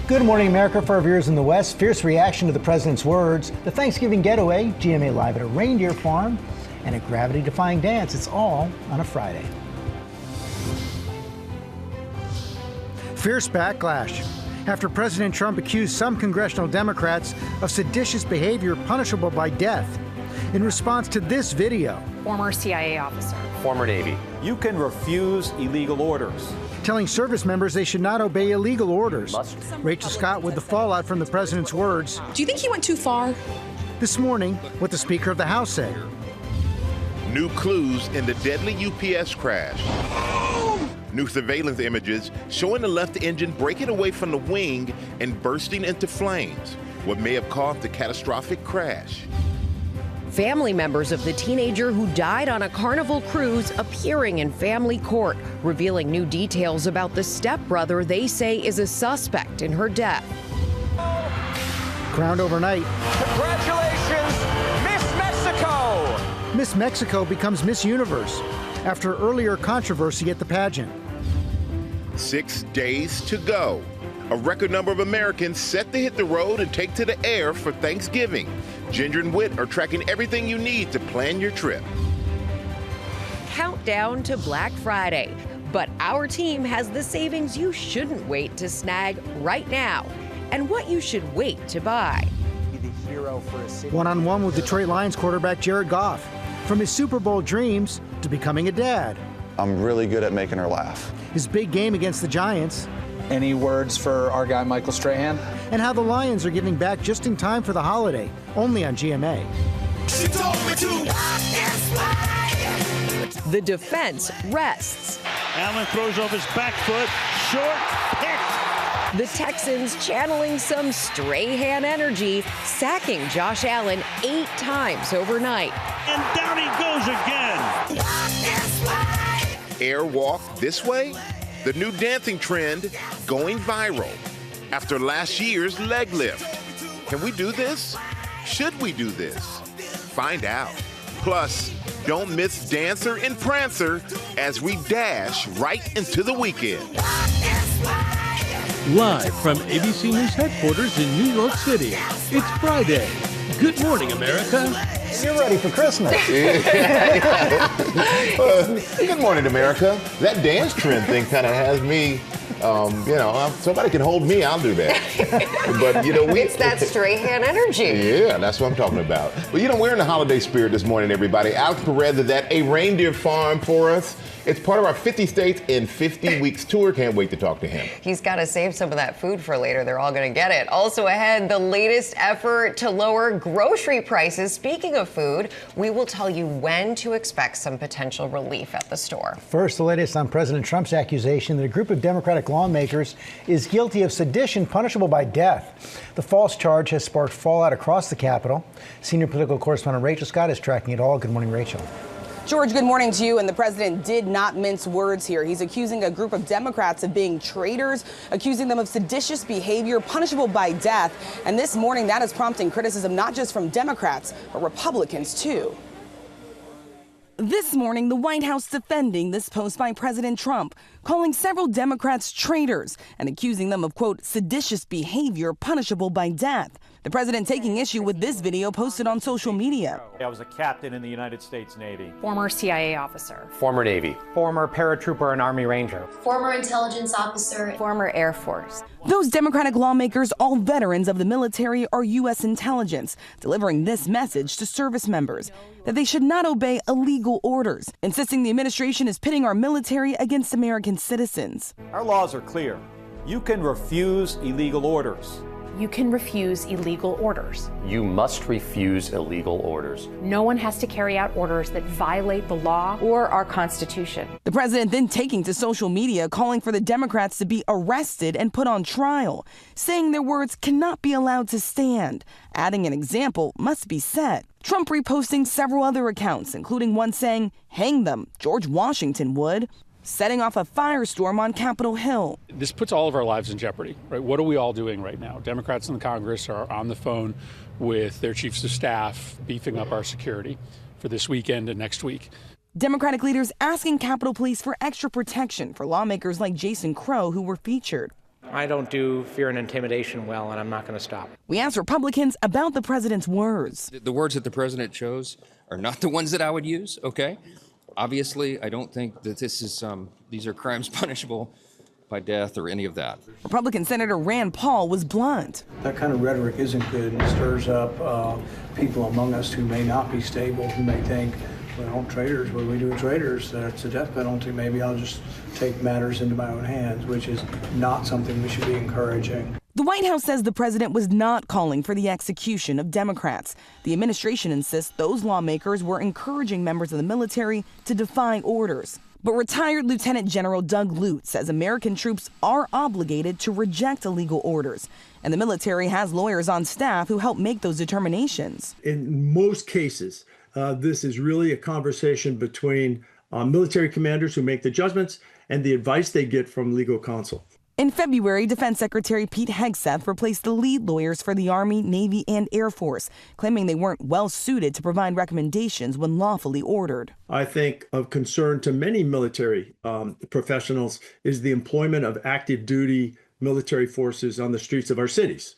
Good morning, America. For our viewers in the West, fierce reaction to the president's words, the Thanksgiving getaway, GMA live at a reindeer farm, and a gravity-defying dance. It's all on a Friday. Fierce backlash after President Trump accused some congressional Democrats of seditious behavior punishable by death. In response to this video, former CIA officer, former Navy, you can refuse illegal orders, telling service members they should not obey illegal orders. Rachel Scott with the fallout from the president's words. Do you think he went too far? This morning, what the Speaker of the House said. New clues in the deadly UPS crash. New surveillance images showing the left engine breaking away from the wing and bursting into flames, what may have caused the catastrophic crash. Family members of the teenager who died on a Carnival cruise appearing in family court, revealing new details about the stepbrother they say is a suspect in her death. Crowned overnight. Congratulations, Miss Mexico! Miss Mexico becomes Miss Universe after earlier controversy at the pageant. 6 days to go. A record number of Americans set to hit the road and take to the air for Thanksgiving. Ginger and Whit are tracking everything you need to plan your trip. Countdown to Black Friday. But our team has the savings you shouldn't wait to snag right now, and what you should wait to buy. One-on-one with Detroit Lions quarterback Jared Goff. From his Super Bowl dreams to becoming a dad. I'm really good at making her laugh. His big game against the Giants. Any words for our guy, Michael Strahan? And how the Lions are giving back just in time for the holiday, only on GMA. She told me to. The defense rests. Allen throws off his back foot, short, picked. The Texans channeling some Strahan energy, sacking Josh Allen 8 times overnight. And down he goes again. Airwalk this way? The new dancing trend going viral after last year's leg lift. Can we do this? Should we do this? Find out. Plus, don't miss Dancer and Prancer as we dash right into the weekend. Live from ABC News headquarters in New York City, it's Friday. Good morning, America. You're ready for Christmas. Good morning, America. That dance trend thing kind of has me, somebody can hold me, I'll do that. But, it's that Strahan energy. Yeah, that's what I'm talking about. But, we're in the holiday spirit this morning, everybody. Alex Perez is at a reindeer farm for us. It's part of our 50 States in 50 Weeks tour. Can't wait to talk to him. He's got to save some of that food for later. They're all going to get it. Also ahead, the latest effort to lower grocery prices. Speaking of food, we will tell you when to expect some potential relief at the store. First, the latest on President Trump's accusation that a group of Democratic lawmakers is guilty of sedition punishable by death. The false charge has sparked fallout across the Capitol. Senior political correspondent Rachel Scott is tracking it all. Good morning, Rachel. George, good morning to you. And the president did not mince words here. He's accusing a group of Democrats of being traitors, accusing them of seditious behavior punishable by death. And this morning, that is prompting criticism not just from Democrats, but Republicans, too. This morning, the White House defending this post by President Trump, calling several Democrats traitors and accusing them of, quote, seditious behavior punishable by death. The president taking issue with this video posted on social media. I was a captain in the United States Navy. former CIA officer, former Navy, former paratrooper and Army Ranger, former intelligence officer, former Air Force. Those Democratic lawmakers, all veterans of the military or U.S. intelligence, delivering this message to service members that they should not obey illegal orders, insisting the administration is pitting our military against American citizens. Our laws are clear. You can refuse illegal orders. You can refuse illegal orders. You must refuse illegal orders. No one has to carry out orders that violate the law or our Constitution. The president then taking to social media, calling for the Democrats to be arrested and put on trial, saying their words cannot be allowed to stand, adding an example must be set. Trump reposting several other accounts, including one saying, hang them, George Washington would, setting off a firestorm on Capitol Hill. This puts all of our lives in jeopardy, right? What are we all doing right now? Democrats in the Congress are on the phone with their chiefs of staff, beefing up our security for this weekend and next week. Democratic leaders asking Capitol Police for extra protection for lawmakers like Jason Crow who were featured. I don't do fear and intimidation well, and I'm not going to stop. We asked Republicans about the president's words. The words that the president chose are not the ones that I would use, okay? Obviously, I don't think that these are crimes punishable by death or any of that. Republican Senator Rand Paul was blunt. That kind of rhetoric isn't good and stirs up people among us who may not be stable, who may think, well, traitors, what do we do with traitors? That's a death penalty. Maybe I'll just take matters into my own hands, which is not something we should be encouraging. The White House says the president was not calling for the execution of Democrats. The administration insists those lawmakers were encouraging members of the military to defy orders. But retired Lieutenant General Doug Lute says American troops are obligated to reject illegal orders. And the military has lawyers on staff who help make those determinations. In most cases, this is really a conversation between military commanders who make the judgments and the advice they get from legal counsel. In February, Defense Secretary Pete Hegseth replaced the lead lawyers for the Army, Navy, and Air Force, claiming they weren't well suited to provide recommendations when lawfully ordered. I think of concern to many military professionals is the employment of active duty military forces on the streets of our cities.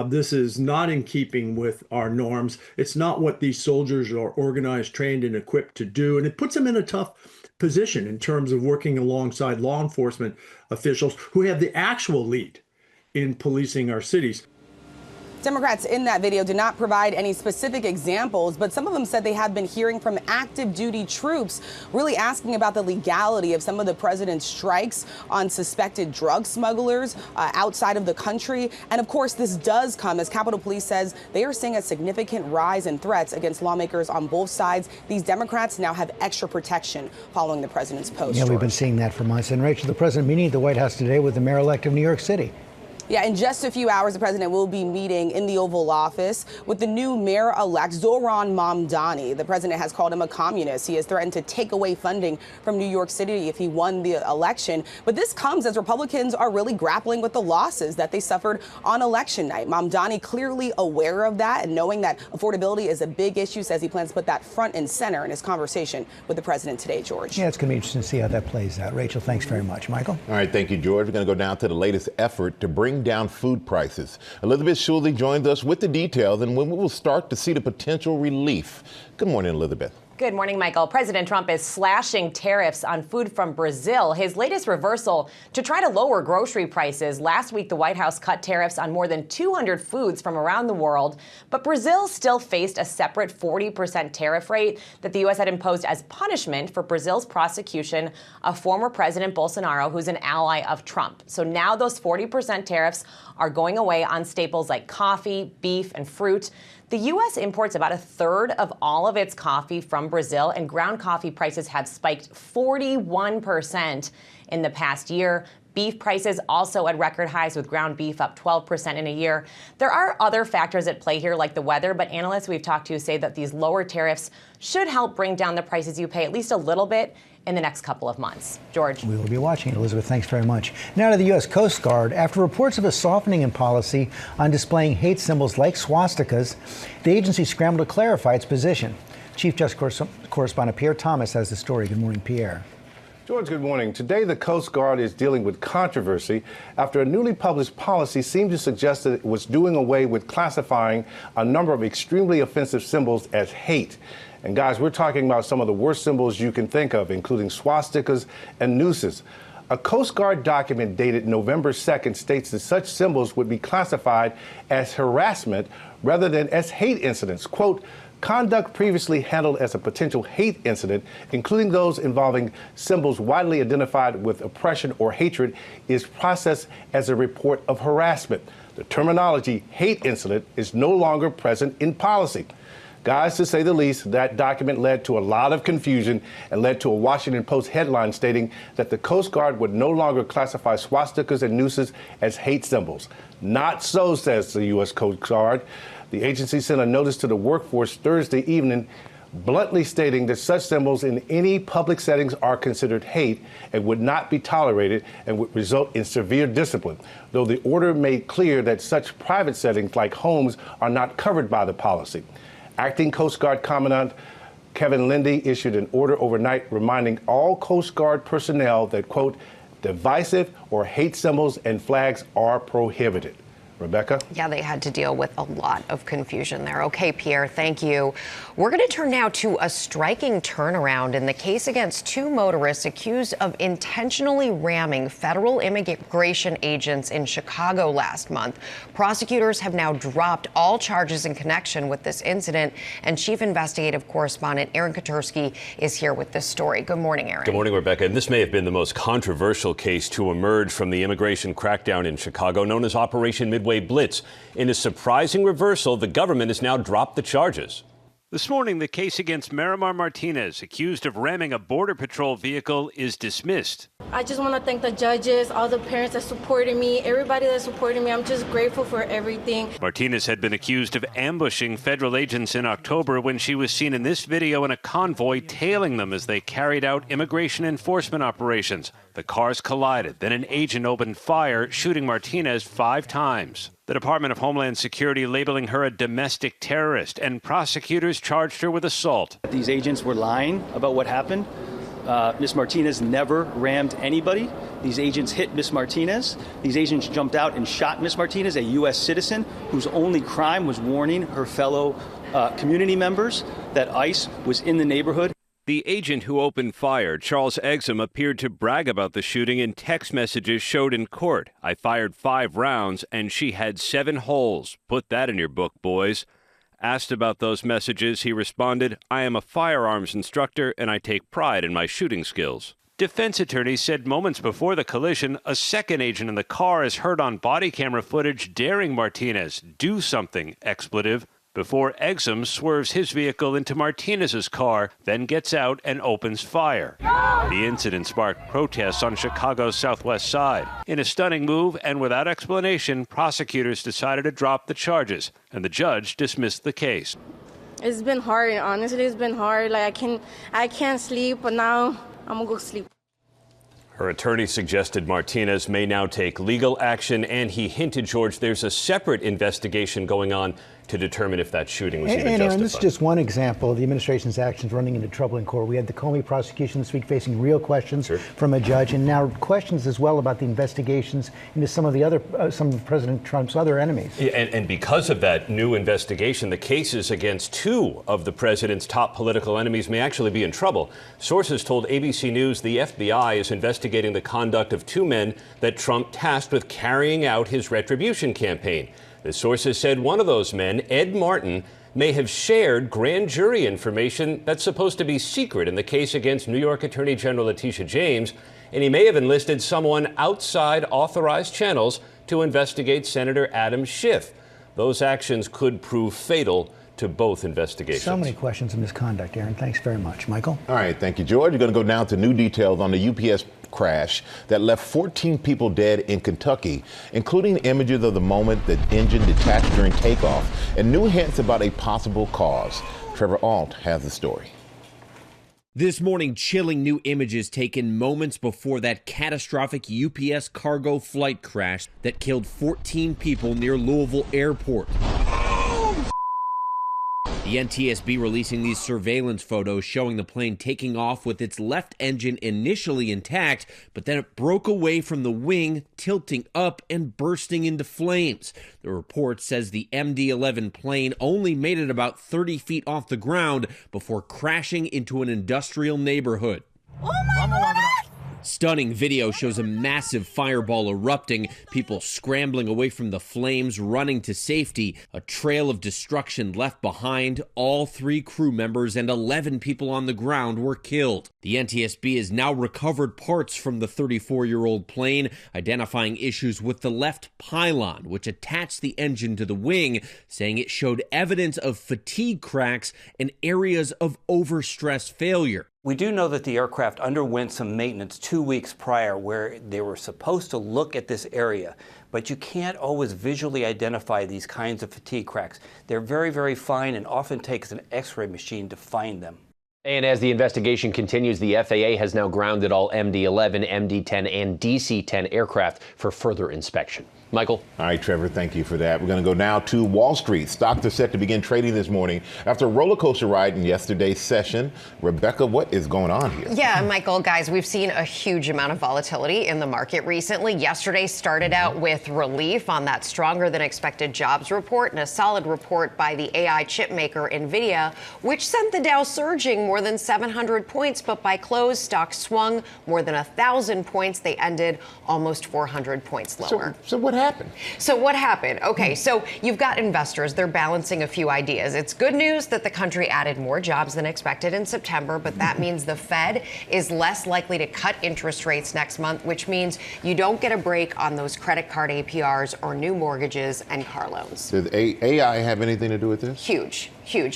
This is not in keeping with our norms. It's not what these soldiers are organized, trained, and equipped to do. And it puts them in a tough position in terms of working alongside law enforcement officials who have the actual lead in policing our cities. Democrats in that video did not provide any specific examples, but some of them said they have been hearing from active duty troops really asking about the legality of some of the president's strikes on suspected drug smugglers outside of the country. And of course, this does come as Capitol Police says they are seeing a significant rise in threats against lawmakers on both sides. These Democrats now have extra protection following the president's post. Yeah, we've been seeing that for months. And Rachel, the president meeting at the White House today with the mayor-elect of New York City. Yeah, in just a few hours, the president will be meeting in the Oval Office with the new mayor-elect, Zohran Mamdani. The president has called him a communist. He has threatened to take away funding from New York City if he won the election. But this comes as Republicans are really grappling with the losses that they suffered on election night. Mamdani clearly aware of that and knowing that affordability is a big issue, says he plans to put that front and center in his conversation with the president today, George. Yeah, it's going to be interesting to see how that plays out. Rachel, thanks very much. Michael? All right, thank you, George. We're going to go down to the latest effort to bring down food prices. Elizabeth Shuley joins us with the details and when we will start to see the potential relief. Good morning, Elizabeth. Good morning, Michael. President Trump is slashing tariffs on food from Brazil, his latest reversal to try to lower grocery prices. Last week, the White House cut tariffs on more than 200 foods from around the world, but Brazil still faced a separate 40% tariff rate that the U.S. had imposed as punishment for Brazil's prosecution of former President Bolsonaro, who's an ally of Trump. So now those 40% tariffs are going away on staples like coffee, beef, and fruit. The U.S. imports about a third of all of its coffee from Brazil, and ground coffee prices have spiked 41% in the past year. Beef prices also at record highs, with ground beef up 12% in a year. There are other factors at play here, like the weather, but analysts we've talked to say that these lower tariffs should help bring down the prices you pay at least a little bit in the next couple of months. George. We will be watching. Elizabeth, thanks very much. Now to the U.S. Coast Guard. After reports of a softening in policy on displaying hate symbols like swastikas, the agency scrambled to clarify its position. Chief Justice Correspondent Pierre Thomas has the story. Good morning, Pierre. George, good morning. Today, the Coast Guard is dealing with controversy after a newly published policy seemed to suggest that it was doing away with classifying a number of extremely offensive symbols as hate. And guys, we're talking about some of the worst symbols you can think of, including swastikas and nooses. A Coast Guard document dated November 2nd states that such symbols would be classified as harassment rather than as hate incidents. Quote, conduct previously handled as a potential hate incident, including those involving symbols widely identified with oppression or hatred, is processed as a report of harassment. The terminology hate incident is no longer present in policy. Guys, to say the least, that document led to a lot of confusion and led to a Washington Post headline stating that the Coast Guard would no longer classify swastikas and nooses as hate symbols. Not so, says the U.S. Coast Guard. The agency sent a notice to the workforce Thursday evening, bluntly stating that such symbols in any public settings are considered hate and would not be tolerated and would result in severe discipline, though the order made clear that such private settings like homes are not covered by the policy. Acting Coast Guard Commandant Kevin Lindy issued an order overnight reminding all Coast Guard personnel that, quote, Divisive or hate symbols and flags are prohibited. Rebecca? Yeah, they had to deal with a lot of confusion there. Okay, Pierre, thank you. We're going to turn now to a striking turnaround in the case against two motorists accused of intentionally ramming federal immigration agents in Chicago last month. Prosecutors have now dropped all charges in connection with this incident, and Chief Investigative Correspondent Aaron Katursky is here with this story. Good morning, Aaron. Good morning, Rebecca. And this may have been the most controversial case to emerge from the immigration crackdown in Chicago, known as Operation Midway Blitz. In a surprising reversal, the government has now dropped the charges. This morning, the case against Miramar Martinez, accused of ramming a Border Patrol vehicle, is dismissed. I just want to thank the judges, all the parents that supported me, everybody that supported me. I'm just grateful for everything. Martinez had been accused of ambushing federal agents in October when she was seen in this video in a convoy tailing them as they carried out immigration enforcement operations. The cars collided. Then an agent opened fire, shooting Martinez 5 times. The Department of Homeland Security labeling her a domestic terrorist, and prosecutors charged her with assault. These agents were lying about what happened. Ms. Martinez never rammed anybody. These agents hit Ms. Martinez. These agents jumped out and shot Ms. Martinez, a U.S. citizen whose only crime was warning her fellow community members that ICE was in the neighborhood. The agent who opened fire, Charles Exum, appeared to brag about the shooting in text messages showed in court. I fired 5 rounds and she had 7 holes. Put that in your book, boys. Asked about those messages, he responded, I am a firearms instructor and I take pride in my shooting skills. Defense attorneys said moments before the collision, a second agent in the car is heard on body camera footage daring Martinez, do something, expletive, before Exum swerves his vehicle into Martinez's car, then gets out and opens fire. The incident sparked protests on Chicago's southwest side. In a stunning move and without explanation, prosecutors decided to drop the charges, and the judge dismissed the case. It's been hard, honestly, it's been hard. Like I can't sleep, but now I'm gonna go sleep. Her attorney suggested Martinez may now take legal action, and he hinted, George, there's a separate investigation going on to determine if that shooting was even justified. And this is just one example of the administration's actions running into trouble in court. We had the Comey prosecution this week facing real questions from a judge, and now questions as well about the investigations into some of President Trump's other enemies. Yeah, and because of that new investigation, the cases against 2 of the president's top political enemies may actually be in trouble. Sources told ABC News the FBI is investigating the conduct of 2 men that Trump tasked with carrying out his retribution campaign. The sources said one of those men, Ed Martin, may have shared grand jury information that's supposed to be secret in the case against New York Attorney General Letitia James, and he may have enlisted someone outside authorized channels to investigate Senator Adam Schiff. Those actions could prove fatal to both investigations. So many questions of misconduct, Aaron. Thanks very much. Michael? All right, thank you, George. You're going to go now to new details on the UPS crash that left 14 people dead in Kentucky, including images of the moment the engine detached during takeoff and new hints about a possible cause. Trevor Alt has the story. This morning, chilling new images taken moments before that catastrophic UPS cargo flight crash that killed 14 people near Louisville Airport. The NTSB releasing these surveillance photos showing the plane taking off with its left engine initially intact, but then it broke away from the wing, tilting up and bursting into flames. The report says the MD-11 plane only made it about 30 feet off the ground before crashing into an industrial neighborhood. Oh my God! Stunning video shows a massive fireball erupting, people scrambling away from the flames, running to safety. A trail of destruction left behind. All 3 crew members and 11 people on the ground were killed. The NTSB has now recovered parts from the 34-year-old plane, identifying issues with the left pylon, which attached the engine to the wing, saying it showed evidence of fatigue cracks and areas of overstress failure. We do know that the aircraft underwent some maintenance 2 weeks prior where they were supposed to look at this area, but you can't always visually identify these kinds of fatigue cracks. They're very, very fine and often takes an X-ray machine to find them. And as the investigation continues, the FAA has now grounded all MD-11, MD-10, and DC-10 aircraft for further inspection. Michael. All right, Trevor, thank you for that. We're going to go now to Wall Street. Stocks are set to begin trading this morning after a roller coaster ride in yesterday's session. Rebecca, what is going on here? Yeah, Michael, guys, we've seen a huge amount of volatility in the market recently. Yesterday started out with relief on that stronger than expected jobs report and a solid report by the AI chip maker NVIDIA, which sent the Dow surging more than 700 points. But by close, stocks swung more than 1,000 points. They ended almost 400 points lower. So what happened? So what happened? Okay, so you've got investors. They're balancing a few ideas. It's good news that the country added more jobs than expected in September, but that means the Fed is less likely to cut interest rates next month, which means you don't get a break on those credit card APRs or new mortgages and car loans. Does AI have anything to do with this? Huge.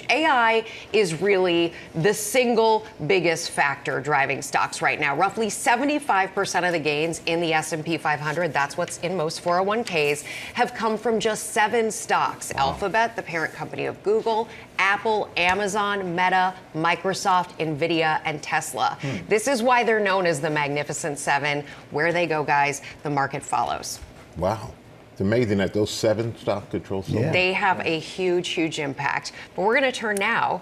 AI is really the single biggest factor driving stocks right now. Roughly 75% of the gains in the S&P 500, that's what's in most 401ks, have come from just 7 stocks. Wow. Alphabet, the parent company of Google, Apple, Amazon, Meta, Microsoft, NVIDIA, and Tesla. This is why they're known as the Magnificent Seven. Where they go, guys, the market follows. Wow. It's amazing that those 7 stock control. They have a huge impact. But we're going to turn now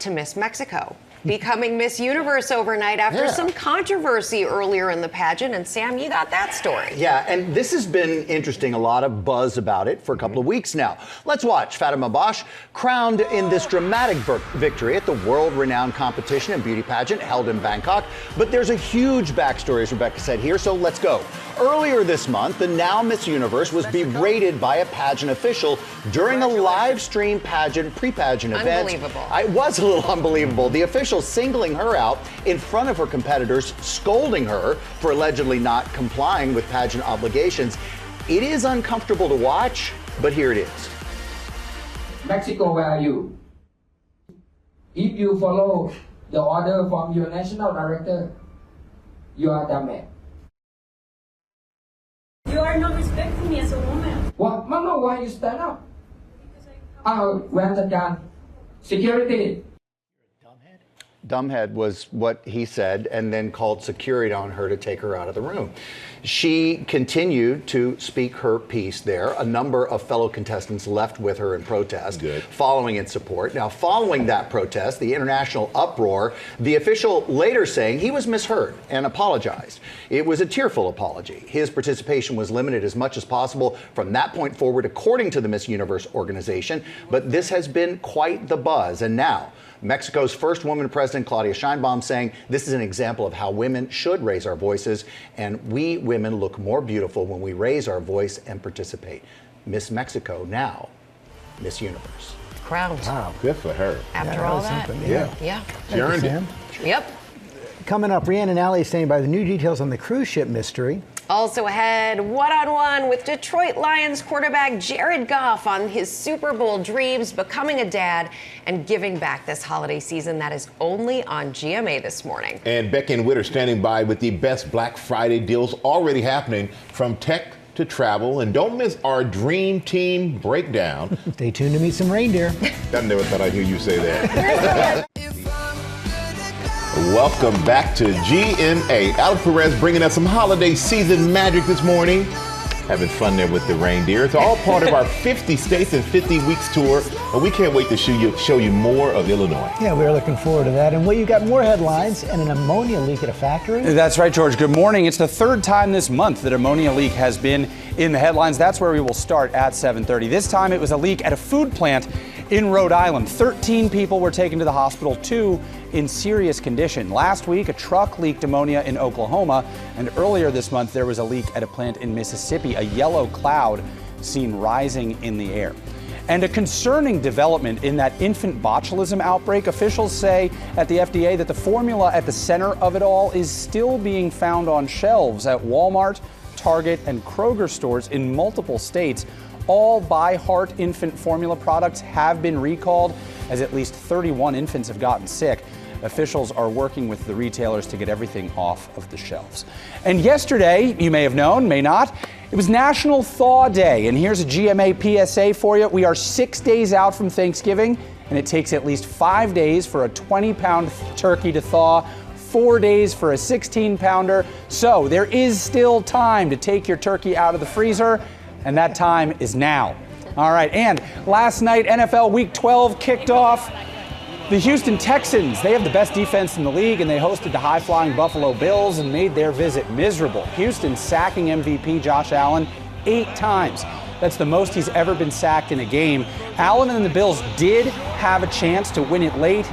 to Miss Mexico, becoming Miss Universe overnight after some controversy earlier in the pageant. And Sam, you got that story. Yeah, and this has been interesting. A lot of buzz about it for a couple of weeks now. Let's watch Fatima Bosch crowned in this dramatic victory at the world-renowned competition and beauty pageant held in Bangkok. But there's a huge backstory, as Rebecca said here, so let's go. Earlier this month, the now Miss Universe was berated by a pageant official during a live stream pageant, pre-pageant event. Unbelievable. It was a little unbelievable. The official singling her out in front of her competitors, scolding her for allegedly not complying with pageant obligations. It is uncomfortable to watch, but here it is. Mexico, where are you? If you follow the order from your national director, you are damaged. You are not respecting me as a woman. What? No, why you stand up? Where's the gun? Security. Dumbhead was what he said, and then called security on her to take her out of the room. She continued to speak her piece there. A number of fellow contestants left with her in protest, following in support. Now, following that protest, the international uproar, the official later saying he was misheard and apologized. It was a tearful apology. His participation was limited as much as possible from that point forward, according to the Miss Universe organization. But this has been quite the buzz. And now, Mexico's first woman president, Claudia Sheinbaum, saying this is an example of how women should raise our voices, and we women look more beautiful when we raise our voice and participate. Miss Mexico, now Miss Universe. Crowned. Wow, good for her. After all that. Yeah. She earned it. Yep. Coming up, Rhiannon Alley is standing by the new details on the cruise ship mystery. Also ahead, one-on-one with Detroit Lions quarterback Jared Goff on his Super Bowl dreams, becoming a dad, and giving back this holiday season. That is only on GMA this morning. And Becky and Witter standing by with the best Black Friday deals already happening, from tech to travel. And don't miss our Dream Team breakdown. Stay tuned to meet some reindeer. I never thought I'd hear you say that. Welcome back to GMA. Alex Perez bringing us some holiday season magic this morning. Having fun there with the reindeer. It's all part of our 50 States and 50 Weeks tour. And we can't wait to show you more of Illinois. Yeah, we're looking forward to that. And well, you got more headlines and an ammonia leak at a factory. That's right, George. Good morning. It's the 3rd time this month that ammonia leak has been in the headlines. That's where we will start at 7:30. This time it was a leak at a food plant in Rhode Island. 13 people were taken to the hospital, 2 in serious condition. Last week, a truck leaked ammonia in Oklahoma, and earlier this month, there was a leak at a plant in Mississippi, a yellow cloud seen rising in the air. And a concerning development in that infant botulism outbreak. Officials say at the FDA that the formula at the center of it all is still being found on shelves at Walmart, Target, and Kroger stores in multiple states. All By Heart infant formula products have been recalled, as at least 31 infants have gotten sick. Officials are working with the retailers to get everything off of the shelves. And yesterday, you may have known, may not, it was National Thaw Day. And here's a GMA PSA for you. We are 6 days out from Thanksgiving, and it takes at least 5 days for a 20-pound turkey to thaw, 4 days for a 16-pounder. So there is still time to take your turkey out of the freezer and that time is now. All right, and last night, NFL Week 12 kicked off. The Houston Texans, they have the best defense in the league, and they hosted the high-flying Buffalo Bills and made their visit miserable. Houston sacking MVP Josh Allen 8 times. That's the most he's ever been sacked in a game. Allen and the Bills did have a chance to win it late,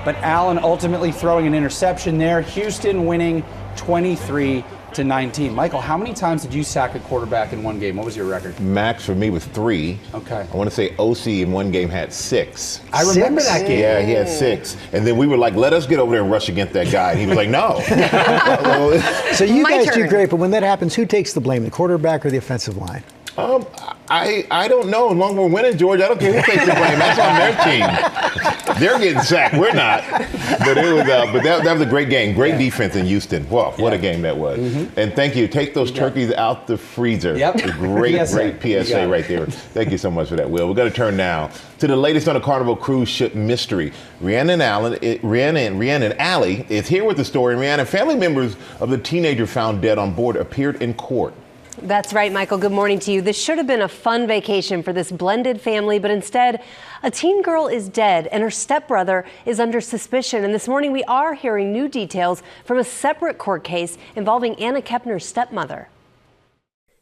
but Allen ultimately throwing an interception there. Houston winning 23-19. Michael, how many times did you sack a quarterback in one game? What was your record? Max for me was 3. Okay. I want to say OC in one game had 6. I remember that game. Yeah, he had 6. And then we were like, let us get over there and rush against that guy. And he was like, no. So you guys do great, but when that happens, who takes the blame, the quarterback or the offensive line? I don't know. As long as we're winning, George, I don't care who takes the blame. That's on their team. They're getting sacked. We're not. But it was. But that was a great game. Great defense in Houston. Wow, what a game that was. And thank you. Take those turkeys out the freezer. Yep. Great PSA right there. Thank you so much for that, Will. We're going to turn now to the latest on the Carnival cruise ship mystery. Rhiannon and Allie is here with the story. And Rhiannon, family members of the teenager found dead on board appeared in court. That's right, Michael. Good morning to you. This should have been a fun vacation for this blended family, but instead, a teen girl is dead and her stepbrother is under suspicion. And this morning, we are hearing new details from a separate court case involving Anna Kepner's stepmother.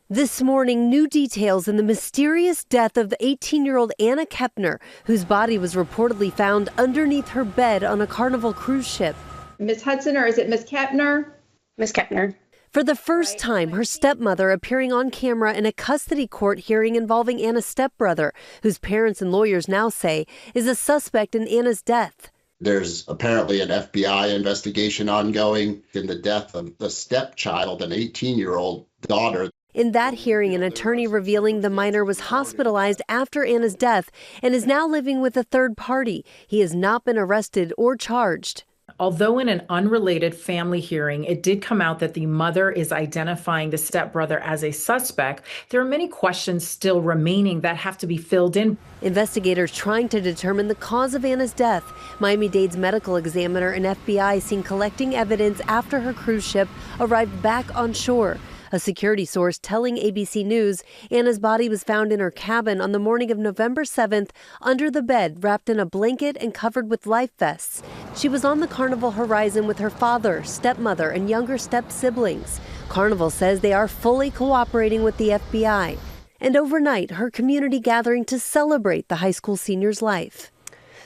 This morning, new details in the mysterious death of the 18-year-old Anna Kepner, whose body was reportedly found underneath her bed on a Carnival cruise ship. Miss Hudson, or is it Miss Kepner? Miss Kepner. For the first time, her stepmother appearing on camera in a custody court hearing involving Anna's stepbrother, whose parents and lawyers now say is a suspect in Anna's death. There's apparently an FBI investigation ongoing in the death of the stepchild, an 18-year-old daughter. In that hearing, an attorney revealing the minor was hospitalized after Anna's death and is now living with a third party. He has not been arrested or charged. Although in an unrelated family hearing, it did come out that the mother is identifying the stepbrother as a suspect, there are many questions still remaining that have to be filled in. Investigators trying to determine the cause of Anna's death. Miami-Dade's medical examiner and FBI seen collecting evidence after her cruise ship arrived back on shore. A security source telling ABC News Anna's body was found in her cabin on the morning of November 7th under the bed, wrapped in a blanket and covered with life vests. She was on the Carnival Horizon with her father, stepmother, and younger step-siblings. Carnival says they are fully cooperating with the FBI. And overnight, her community gathering to celebrate the high school senior's life.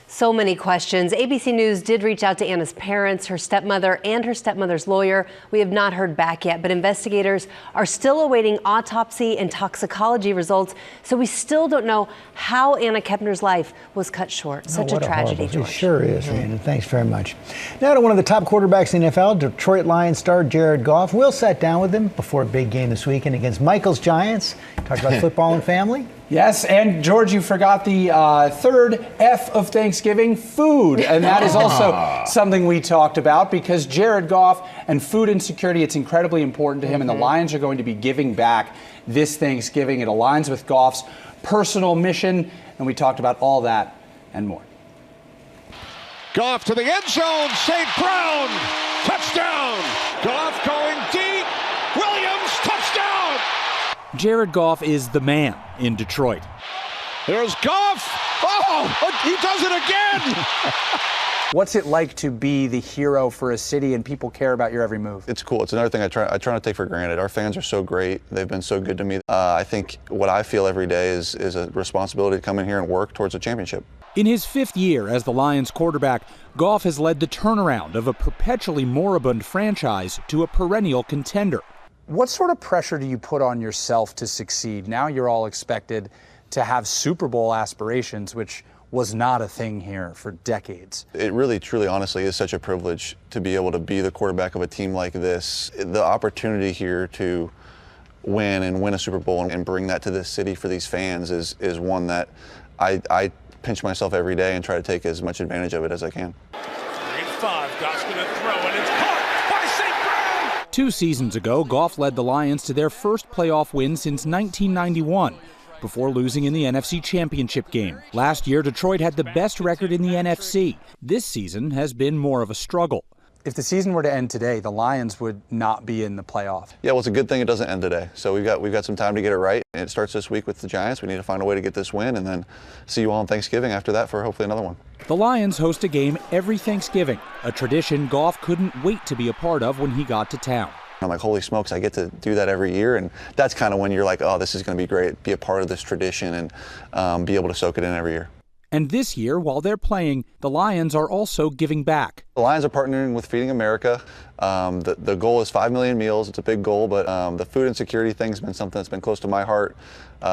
So many questions. ABC News did reach out to Anna's parents, her stepmother, and her stepmother's lawyer. We have not heard back yet, but investigators are still awaiting autopsy and toxicology results, so we still don't know how Anna Kepner's life was cut short. Such a tragedy, George. It sure is, Rhiannon. Thanks very much. Now to one of the top quarterbacks in the NFL, Detroit Lions star Jared Goff. Will sat down with him before a big game this weekend against Michael's Giants. Talked about football and family. Yes, and George, you forgot the third F of Thanksgiving, food. And that is also something we talked about because Jared Goff and food insecurity, it's incredibly important to him. And the Lions are going to be giving back this Thanksgiving. It aligns with Goff's personal mission. And we talked about all that and more. Goff to the end zone, St. Brown, touchdown. Goff going deep, Williams, touchdown. Jared Goff is the man in Detroit. There's Goff. Oh, he does it again. What's it like to be the hero for a city and people care about your every move? It's cool. It's another thing I try not to take for granted. Our fans are so great. They've been so good to me. I think what I feel every day is a responsibility to come in here and work towards a championship. In his 5th year as the Lions quarterback, Goff has led the turnaround of a perpetually moribund franchise to a perennial contender. What sort of pressure do you put on yourself to succeed? Now you're all expected to have Super Bowl aspirations, which was not a thing here for decades. It really, truly, honestly is such a privilege to be able to be the quarterback of a team like this. The opportunity here to win a Super Bowl and bring that to this city for these fans is one that I pinch myself every day and try to take as much advantage of it as I can. 3-5, Goff's going to throw, and it's caught by St. Brown. 2 seasons ago, Goff led the Lions to their first playoff win since 1991, before losing in the NFC Championship game. Last year, Detroit had the best record in the NFC. This season has been more of a struggle. If the season were to end today, the Lions would not be in the playoff. Yeah, well, it's a good thing it doesn't end today. So we've got some time to get it right. And it starts this week with the Giants. We need to find a way to get this win and then see you all on Thanksgiving after that for hopefully another one. The Lions host a game every Thanksgiving, a tradition Goff couldn't wait to be a part of when he got to town. I'm like, holy smokes, I get to do that every year. And that's kind of when you're like, oh, this is going to be great, be a part of this tradition and be able to soak it in every year. And this year, while they're playing, the Lions are also giving back. The Lions are partnering with Feeding America. The goal is 5 million meals. It's a big goal, but the food insecurity thing has been something that's been close to my heart,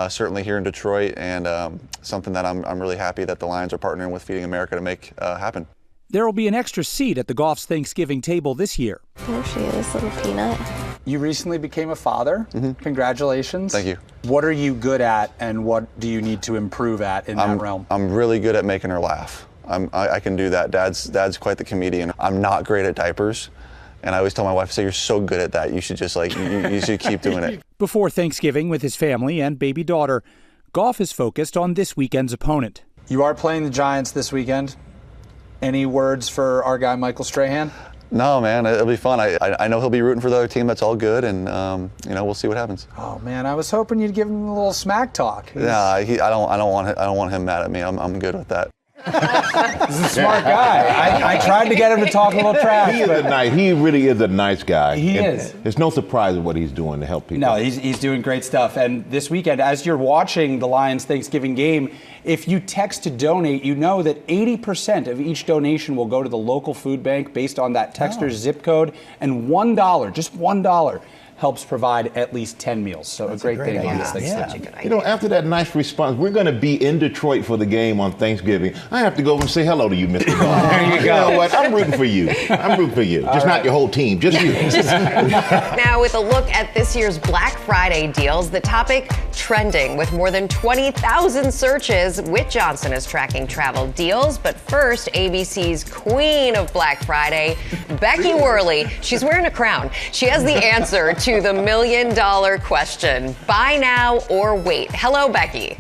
certainly here in Detroit, and something that I'm really happy that the Lions are partnering with Feeding America to make happen. There will be an extra seat at the Goff's Thanksgiving table this year. There she is, little peanut. You recently became a father. Congratulations. Thank you. What are you good at, and what do you need to improve at in that realm? I'm really good at making her laugh. I can do that. Dad's quite the comedian. I'm not great at diapers, and I always tell my wife, "Say you're so good at that. You should just you should keep doing it." Before Thanksgiving with his family and baby daughter, Goff is focused on this weekend's opponent. You are playing the Giants this weekend. Any words for our guy Michael Strahan? No, man, it'll be fun. I know he'll be rooting for the other team. That's all good, and we'll see what happens. Oh man, I was hoping you'd give him a little smack talk. Yeah, I don't want him mad at me. I'm good with that. He's a smart guy. I tried to get him to talk a little trash. He really is a nice guy. He is. There's no surprise in what he's doing to help people. No, he's doing great stuff. And this weekend, as you're watching the Lions Thanksgiving game, if you text to donate, you know that 80% of each donation will go to the local food bank based on that texter's zip code, and $1, just $1, helps provide at least 10 meals. So That's a great thing idea. on this Thanksgiving. Such a good idea. After that nice response, we're going to be in Detroit for the game on Thanksgiving. I have to go and say hello to you, Mr. Goff. There you go. You know what? I'm rooting for you. Just not your whole team, just you. Now, with a look at this year's Black Friday deals, the topic trending with more than 20,000 searches. Whit Johnson is tracking travel deals. But first, ABC's queen of Black Friday, Becky Worley. She's wearing a crown. She has the answer to the $1 million question. Buy now or wait. Hello, Becky.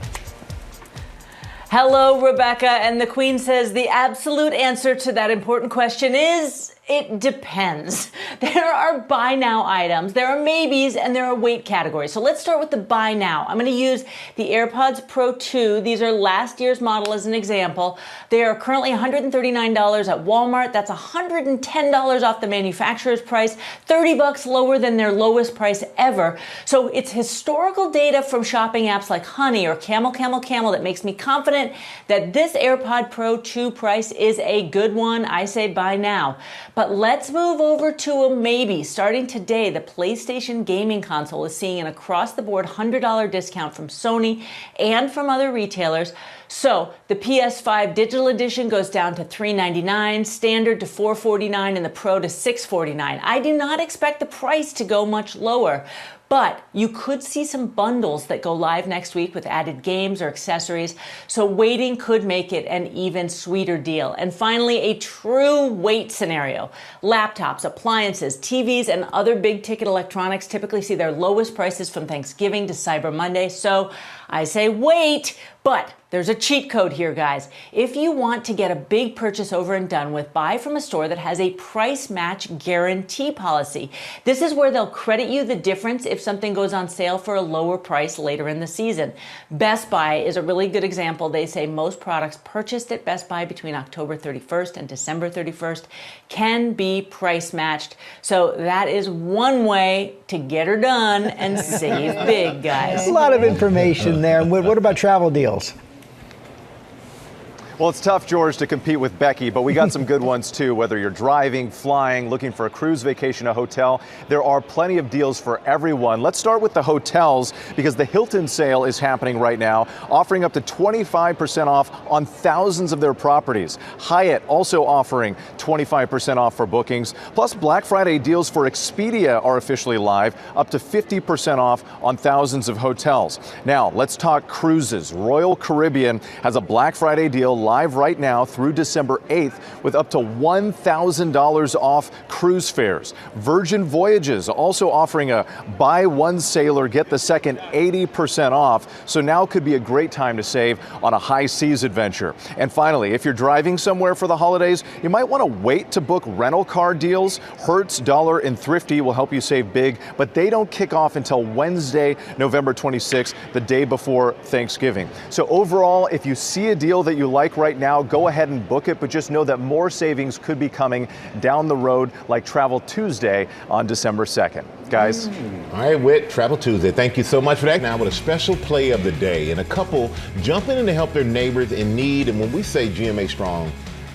Hello, Rebecca. And the Queen says the absolute answer to that important question is it depends. There are buy now items, there are maybes, and there are wait categories. So let's start with the buy now. I'm going to use the AirPods Pro 2. These are last year's model as an example. They are currently $139 at Walmart. That's $110 off the manufacturer's price, $30 lower than their lowest price ever. So it's historical data from shopping apps like Honey or Camel that makes me confident that this AirPod Pro 2 price is a good one. I say buy now. But let's move over to a maybe. Starting today, the PlayStation gaming console is seeing an across-the-board $100 discount from Sony and from other retailers. So the PS5 digital edition goes down to $399, standard to $449, and the Pro to $649. I do not expect the price to go much lower. But you could see some bundles that go live next week with added games or accessories. So waiting could make it an even sweeter deal. And finally, a true wait scenario. Laptops, appliances, TVs, and other big ticket electronics typically see their lowest prices from Thanksgiving to Cyber Monday. So I say wait, but there's a cheat code here, guys. If you want to get a big purchase over and done with, buy from a store that has a price match guarantee policy. This is where they'll credit you the difference if something goes on sale for a lower price later in the season. Best Buy is a really good example. They say most products purchased at Best Buy between October 31st and December 31st can be price matched. So that is one way to get her done and save big, guys. A lot of information there. And what about travel deals? Well, it's tough, George, to compete with Becky, but we got some good ones too. Whether you're driving, flying, looking for a cruise vacation, a hotel, there are plenty of deals for everyone. Let's start with the hotels because the Hilton sale is happening right now, offering up to 25% off on thousands of their properties. Hyatt also offering 25% off for bookings. Plus, Black Friday deals for Expedia are officially live, up to 50% off on thousands of hotels. Now, let's talk cruises. Royal Caribbean has a Black Friday deal live right now through December 8th with up to $1,000 off cruise fares. Virgin Voyages also offering a buy one sailor, get the second 80% off. So now could be a great time to save on a high seas adventure. And finally, if you're driving somewhere for the holidays, you might want to wait to book rental car deals. Hertz, Dollar, and Thrifty will help you save big, but they don't kick off until Wednesday, November 26th, the day before Thanksgiving. So overall, if you see a deal that you like right now, go ahead and book it, but just know that more savings could be coming down the road, like Travel Tuesday on December 2nd. Guys. All right, Whit, Travel Tuesday. Thank you so much for that. Now with a special play of the day and a couple jumping in to help their neighbors in need. And when we say GMA Strong,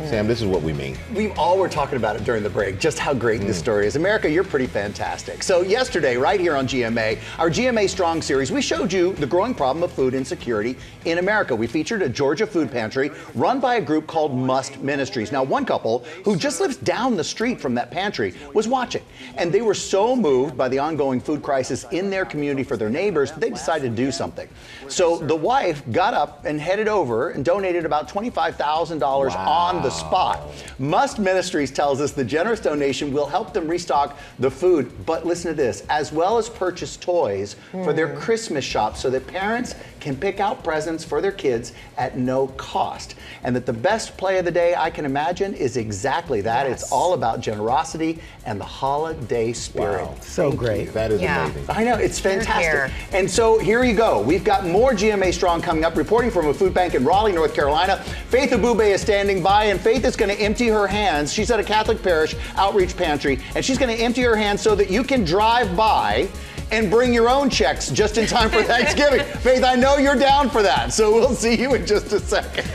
Sam, this is what we mean. We all were talking about it during the break, just how great this story is. America, you're pretty fantastic. So yesterday, right here on GMA, our GMA Strong series, we showed you the growing problem of food insecurity in America. We featured a Georgia food pantry run by a group called Must Ministries. Now, one couple who just lives down the street from that pantry was watching, and they were so moved by the ongoing food crisis in their community for their neighbors, they decided to do something. So the wife got up and headed over and donated about $25,000 on the spot. Must Ministries tells us the generous donation will help them restock the food, but listen to this, as well as purchase toys for their Christmas shop so that parents can pick out presents for their kids at no cost. And that the best play of the day I can imagine is exactly that. It's all about generosity and the holiday spirit. Wow. So great. That is amazing. I know, it's fantastic. And so here you go. We've got more GMA Strong coming up. Reporting from a food bank in Raleigh, North Carolina, Faith Abube is standing by, and Faith is going to empty her hands. She's at a Catholic parish outreach pantry, and she's going to empty her hands so that you can drive by and bring your own checks just in time for Thanksgiving. Faith, I know you're down for that, so we'll see you in just a second.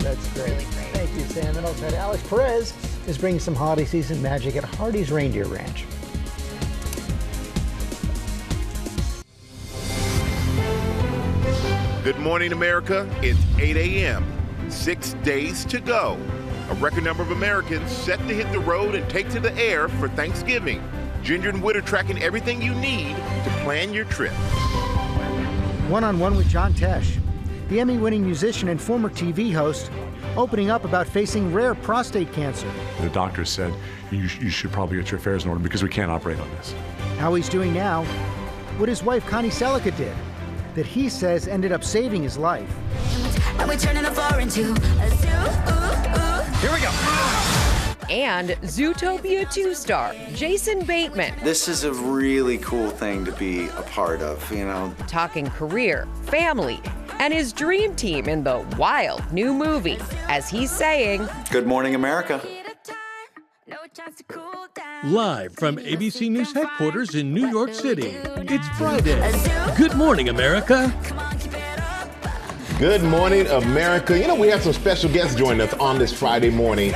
That's great. Thank you, Sam. And also, Alex Perez is bringing some holiday season magic at Hardee's Reindeer Ranch. Good morning, America. It's 8 a.m. 6 days to go. A record number of Americans set to hit the road and take to the air for Thanksgiving. Ginger and Whit are tracking everything you need to plan your trip. One-on-one with John Tesh, the Emmy-winning musician and former TV host, opening up about facing rare prostate cancer. The doctor said, you should probably get your affairs in order because we can't operate on this. How he's doing now, what his wife Connie Selica did, that he says ended up saving his life. And we're turning the floor into a zoo. Here we go. And Zootopia 2 star Jason Bateman. This is a really cool thing to be a part of, you know. Talking career, family, and his dream team in the wild new movie. As he's saying, Good morning, America. Live from ABC News headquarters in New York City, it's Friday. Good morning, America. Good morning, America. You know, we have some special guests joining us on this Friday morning.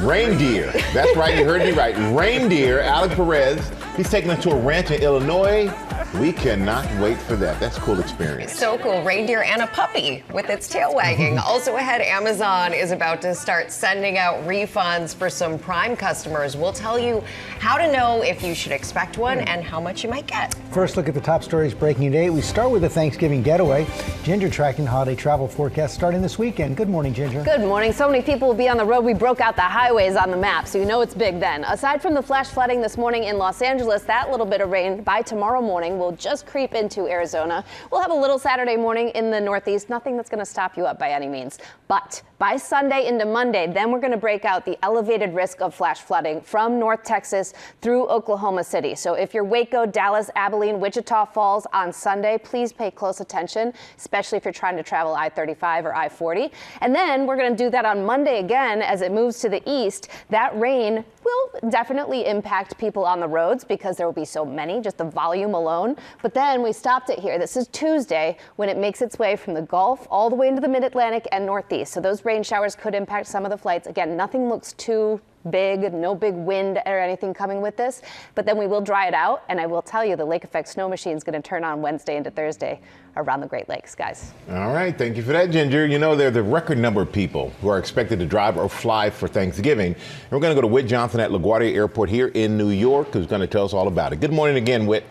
Reindeer. That's right, you heard me right. Reindeer, Alex Perez. He's taking us to a ranch in Illinois. We cannot wait for that. That's a cool experience. So cool. Reindeer and a puppy with its tail wagging. Also ahead, Amazon is about to start sending out refunds for some Prime customers. We'll tell you how to know if you should expect one and how much you might get. First look at the top stories breaking today. We start with the Thanksgiving getaway. Ginger tracking holiday travel forecast starting this weekend. Good morning, Ginger. Good morning. So many people will be on the road. We broke out the highways on the map, so you know it's big then. Aside from the flash flooding this morning in Los Angeles, that little bit of rain by tomorrow morning will just creep into Arizona. We'll have a little Saturday morning in the Northeast. Nothing that's going to stop you up by any means. But by Sunday into Monday, then we're going to break out the elevated risk of flash flooding from North Texas through Oklahoma City. So if you're Waco, Dallas, Abilene, Wichita Falls on Sunday, please pay close attention, especially if you're trying to travel I-35 or I-40. And then we're going to do that on Monday again as it moves to the east. That rain will definitely impact people on the roads because there will be so many, just the volume alone. But then we stopped it here. This is Tuesday when it makes its way from the Gulf all the way into the Mid-Atlantic and Northeast. So those rain showers could impact some of the flights. Again, nothing looks too big, no big wind or anything coming with this, but then we will dry it out. And I will tell you, the lake effect snow machine is going to turn on Wednesday into Thursday around the Great Lakes, guys. All right, thank you for that, Ginger. You know, there's a record number of people who are expected to drive or fly for Thanksgiving. And we're going to go to Whit Johnson at LaGuardia Airport here in New York, who's going to tell us all about it. Good morning again, Whit.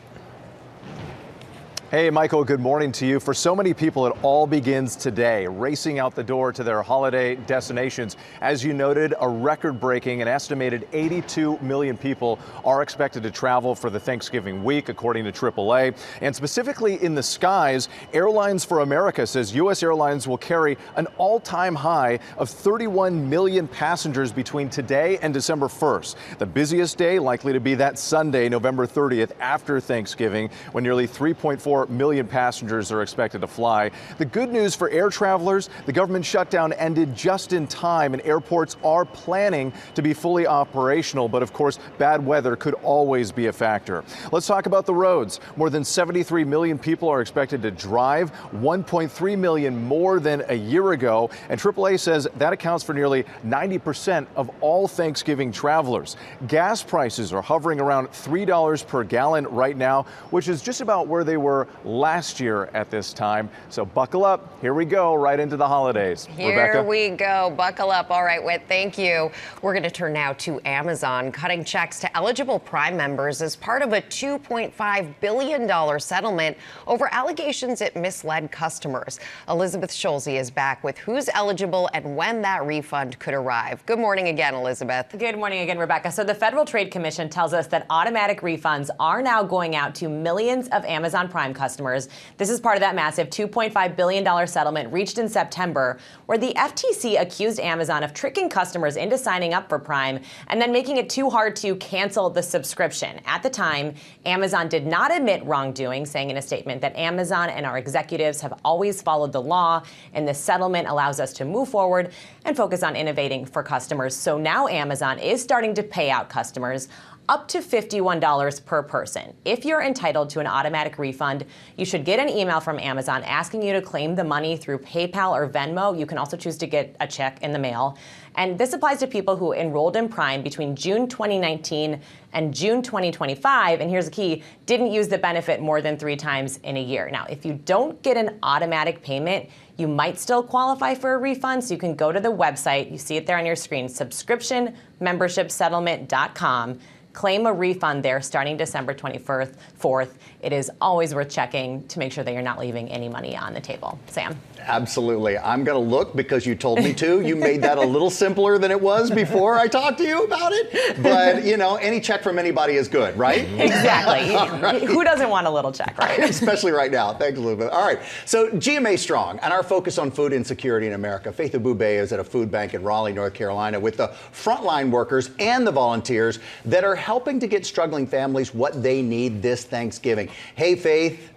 Hey, Michael, good morning to you. For so many people, it all begins today, racing out the door to their holiday destinations. As you noted, a record-breaking, an estimated 82 million people are expected to travel for the Thanksgiving week, according to AAA. And specifically in the skies, Airlines for America says U.S. Airlines will carry an all-time high of 31 million passengers between today and December 1st. The busiest day likely to be that Sunday, November 30th, after Thanksgiving, when nearly 3.4 million passengers are expected to fly. The good news for air travelers, the government shutdown ended just in time and airports are planning to be fully operational. But of course, bad weather could always be a factor. Let's talk about the roads. More than 73 million people are expected to drive, 1.3 million more than a year ago. And AAA says that accounts for nearly 90% of all Thanksgiving travelers. Gas prices are hovering around $3 per gallon right now, which is just about where they were last year at this time. So buckle up. Here we go, right into the holidays. Here Rebecca? we go. Buckle up. All right, Whit, thank you. We're going to turn now to Amazon, cutting checks to eligible Prime members as part of a $2.5 billion settlement over allegations it misled customers. Elizabeth Schulze is back with who's eligible and when that refund could arrive. Good morning again, Elizabeth. Good morning again, Rebecca. So the Federal Trade Commission tells us that automatic refunds are now going out to millions of Amazon Prime customers. This is part of that massive $2.5 billion settlement reached in September, where the FTC accused Amazon of tricking customers into signing up for Prime and then making it too hard to cancel the subscription. At the time, Amazon did not admit wrongdoing, saying in a statement that Amazon and our executives have always followed the law, and this settlement allows us to move forward and focus on innovating for customers. So now Amazon is starting to pay out customers up to $51 per person. If you're entitled to an automatic refund, you should get an email from Amazon asking you to claim the money through PayPal or Venmo. You can also choose to get a check in the mail. And this applies to people who enrolled in Prime between June 2019 and June 2025. And here's the key, didn't use the benefit more than 3 times in a year. Now, if you don't get an automatic payment, you might still qualify for a refund. So you can go to the website, you see it there on your screen, subscriptionmembershipsettlement.com. Claim a refund there starting December 24th. It is always worth checking to make sure that you're not leaving any money on the table. Sam? Absolutely. I'm going to look because you told me to. You made that a little simpler than it was before I talked to you about it. But, you know, any check from anybody is good, right? Exactly. Right. Who doesn't want a little check, right? Especially right now. Thanks, Elizabeth. All right. So GMA Strong and our focus on food insecurity in America. Faith Abube is at a food bank in Raleigh, North Carolina, with the frontline workers and the volunteers that are helping to get struggling families what they need this Thanksgiving. Hey, Faith.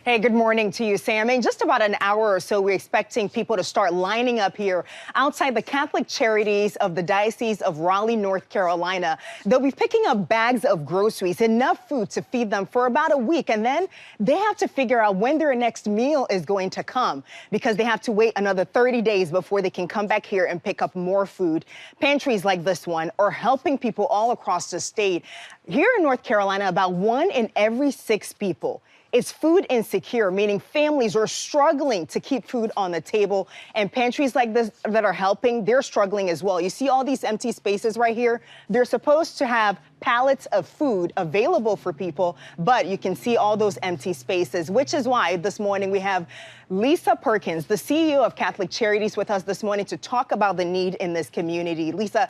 Hey, good morning to you, Sam. In just about an hour or so, we're expecting people to start lining up here outside the Catholic Charities of the Diocese of Raleigh, North Carolina. They'll be picking up bags of groceries, enough food to feed them for about a week. And then they have to figure out when their next meal is going to come because they have to wait another 30 days before they can come back here and pick up more food. Pantries like this one are helping people all across the state. Here in North Carolina, about 1 in every 6 people is food insecure, meaning families are struggling to keep food on the table. And pantries like this that are helping, they're struggling as well. You see all these empty spaces right here? They're supposed to have pallets of food available for people, but you can see all those empty spaces, which is why this morning we have Lisa Perkins, the CEO of Catholic Charities, with us this morning to talk about the need in this community. Lisa,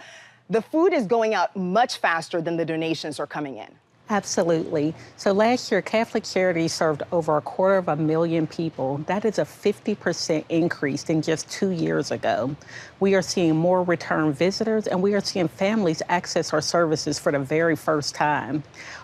the food is going out much faster than the donations are coming in. Absolutely. So last year, Catholic Charities served over 250,000 people. That is a 50% increase in just 2 years ago. We are seeing more return visitors, and we are seeing families access our services for the very first time.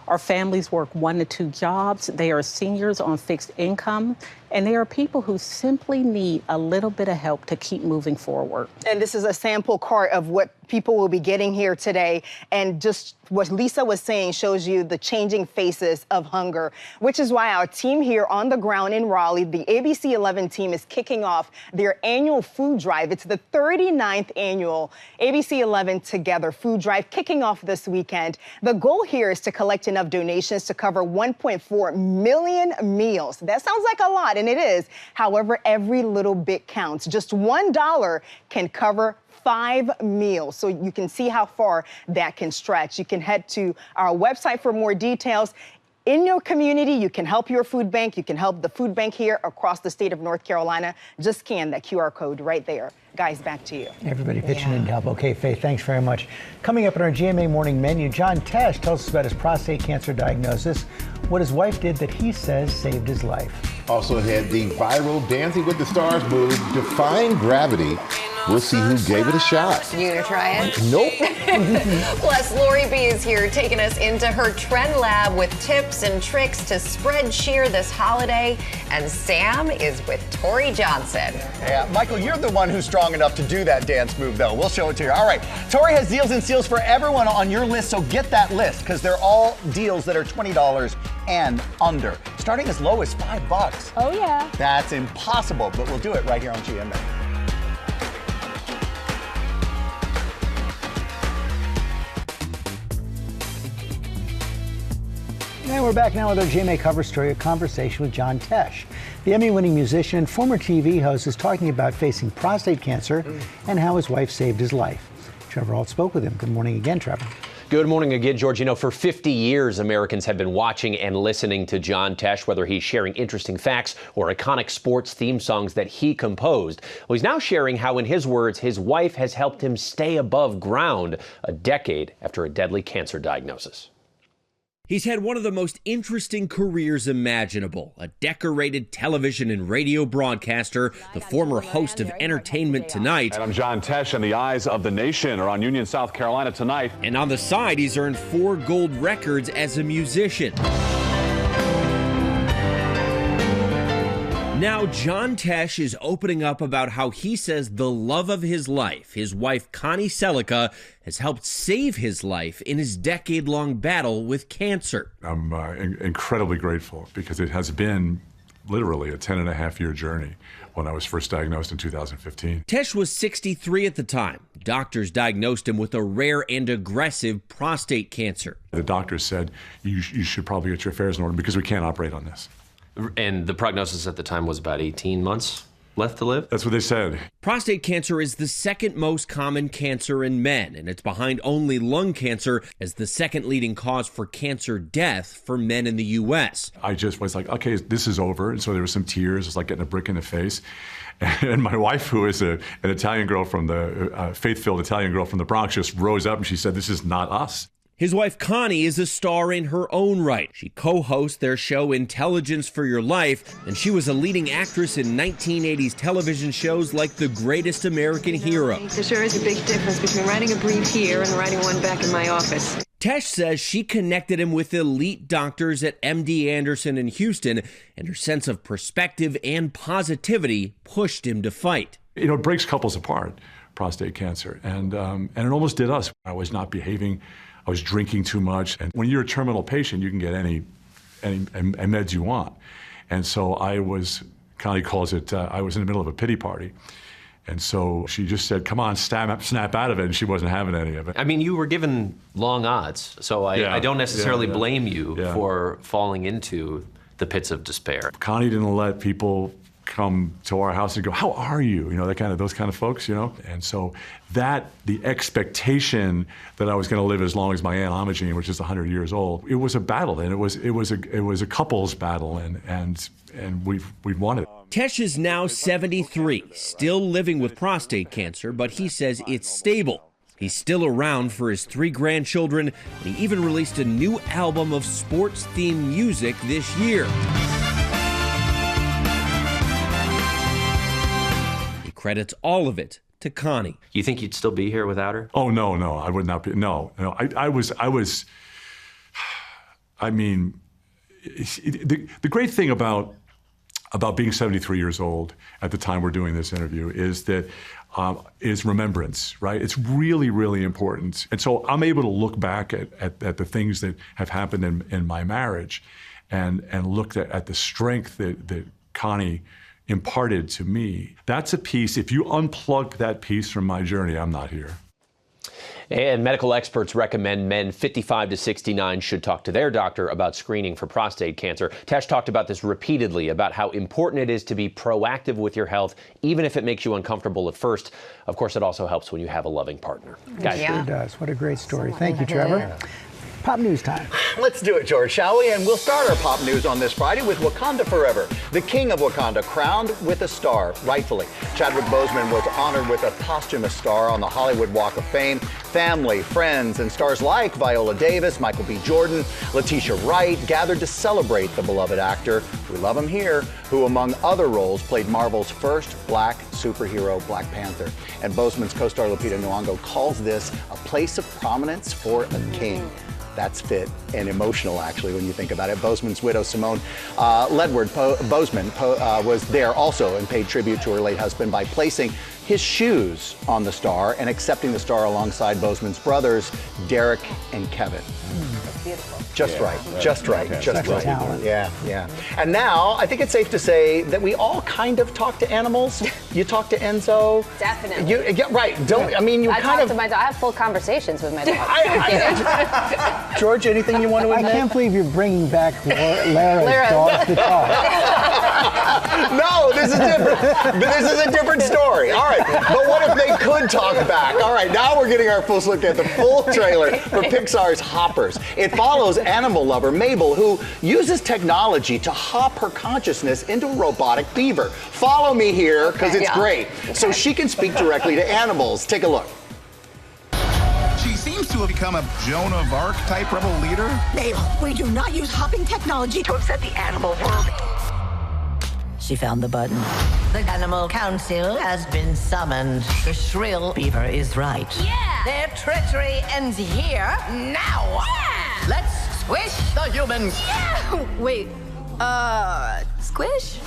Our families work 1 to 2 jobs. They are seniors on fixed income, and they are people who simply need a little bit of help to keep moving forward. And this is a sample cart of what people will be getting here today. And just what Lisa was saying shows you the changing faces of hunger, which is why our team here on the ground in Raleigh, the ABC 11 team, is kicking off their annual food drive. It's the 39th annual ABC 11 Together food drive kicking off this weekend. The goal here is to collect enough donations to cover 1.4 million meals. That sounds like a lot, and it is. However, every little bit counts. Just $1 can cover 5 meals. So you can see how far that can stretch. You can head to our website for more details. in your community, you can help your food bank. You can help the food bank here across the state of North Carolina. Just scan that QR code right there. Guys, back to you. Everybody pitching in to help. Okay, Faith, thanks very much. Coming up in our GMA morning menu, John Tesh tells us about his prostate cancer diagnosis, what his wife did that he says saved his life. Also had the viral Dancing with the Stars move, Defying Gravity. We'll see who gave it a shot. You gonna try it? Nope. Plus, Lori B is here taking us into her trend lab with tips and tricks to spread cheer this holiday. And Sam is with Tori Johnson. Yeah, Michael, you're the one who's strong enough to do that dance move, though. We'll show it to you. All right, Tori has deals and steals for everyone on your list, so get that list, because they're all deals that are $20 and under, starting as low as $5. Oh, yeah. That's impossible, but we'll do it right here on GMA. And we're back now with our GMA cover story, a conversation with John Tesh. The Emmy-winning musician and former TV host is talking about facing prostate cancer and how his wife saved his life. Trevor Alt spoke with him. Good morning again, Trevor. Good morning again, George. You know, for 50 years, Americans have been watching and listening to John Tesh, whether he's sharing interesting facts or iconic sports theme songs that he composed. Well, he's now sharing how, in his words, his wife has helped him stay above ground a decade after a deadly cancer diagnosis. He's had one of the most interesting careers imaginable. A decorated television and radio broadcaster, the former host of Entertainment Tonight. And I'm John Tesh, and the eyes of the nation are on Union, South Carolina tonight. And on the side, he's earned 4 gold records as a musician. Now, John Tesh is opening up about how he says the love of his life, his wife Connie Selica, has helped save his life in his decade-long battle with cancer. I'm incredibly grateful because it has been literally a 10-and-a-half-year journey when I was first diagnosed in 2015. Tesh was 63 at the time. Doctors diagnosed him with a rare and aggressive prostate cancer. The doctor said, you should probably get your affairs in order because we can't operate on this. And the prognosis at the time was about 18 months left to live? That's what they said. Prostate cancer is the second most common cancer in men, and it's behind only lung cancer as the second leading cause for cancer death for men in the U.S. I just was like, okay, this is over. And so there were some tears. It's like getting a brick in the face. And my wife, who is an Italian girl from the, faith-filled Italian girl from the Bronx, just rose up and she said, this is not us. His wife Connie is a star in her own right. She co-hosts their show Intelligence for Your Life, and she was a leading actress in 1980s television shows like The Greatest American Hero. There sure is a big difference between writing a brief here and writing one back in my office. Tesh says she connected him with elite doctors at MD Anderson in Houston, and her sense of perspective and positivity pushed him to fight. You know, it breaks couples apart, prostate cancer, and it almost did us. I was not behaving. I was drinking too much. And when you're a terminal patient, you can get any meds you want. And so Connie calls it, I was in the middle of a pity party. And so she just said, come on, snap out of it. And she wasn't having any of it. I mean, you were given long odds, so I don't necessarily blame you for falling into the pits of despair. Connie didn't let people come to our house and go, how are you? You know, those kind of folks, you know? And so the expectation that I was going to live as long as my Aunt Imogene, which is 100 years old, it was a battle, and it was a couple's battle, and we've won it. Tesh is now 73, still living with prostate cancer, but he says it's stable. He's still around for his 3 grandchildren, and he even released a new album of sports-themed music this year. Credits all of it to Connie. You think you'd still be here without her? Oh, no, I would not be. No. I mean, the great thing about being 73 years old at the time we're doing this interview is that is remembrance, right? It's really, really important. And so I'm able to look back at the things that have happened in my marriage and look at the strength that Connie imparted to me. That's a piece, if you unplug that piece from my journey, I'm not here. And medical experts recommend men 55 to 69 should talk to their doctor about screening for prostate cancer. Tesh talked about this repeatedly, about how important it is to be proactive with your health, even if it makes you uncomfortable at first. Of course, it also helps when you have a loving partner. It sure does. What a great story. Thank you, Trevor. Pop news time. Let's do it, George, shall we? And we'll start our pop news on this Friday with Wakanda Forever. The king of Wakanda crowned with a star, rightfully. Chadwick Boseman was honored with a posthumous star on the Hollywood Walk of Fame. Family, friends, and stars like Viola Davis, Michael B. Jordan, Letitia Wright gathered to celebrate the beloved actor. We love him here, who among other roles played Marvel's first black superhero, Black Panther. And Boseman's co-star Lupita Nyong'o calls this a place of prominence for a king. That's fit and emotional, actually, when you think about it. Boseman's widow, Simone Ledward Boseman, was there also and paid tribute to her late husband by placing his shoes on the star and accepting the star alongside Boseman's brothers, Derek and Kevin. That's beautiful. Just right. Talent. Yeah. And now, I think it's safe to say that we all kind of talk to animals. You talk to Enzo. Definitely. Right. I have full conversations with my dog. George, anything you want to admit? I can't believe you're bringing back Lara's dogs to talk. No, this is different. This is a different story. All right, but what if they could talk back? All right, now we're getting our first look at the full trailer for Pixar's Hoppers. It follows animal lover Mabel, who uses technology to hop her consciousness into a robotic beaver. Follow me here, because it's great. So she can speak directly to animals. Take a look. She seems to have become a Joan of Arc type rebel leader. Mabel, we do not use hopping technology to upset the animal world. She found the button. The Animal Council has been summoned. The shrill beaver is right. Yeah! Their treachery ends here, now! Yeah! Let's squish the humans! Yeah! Wait, squish?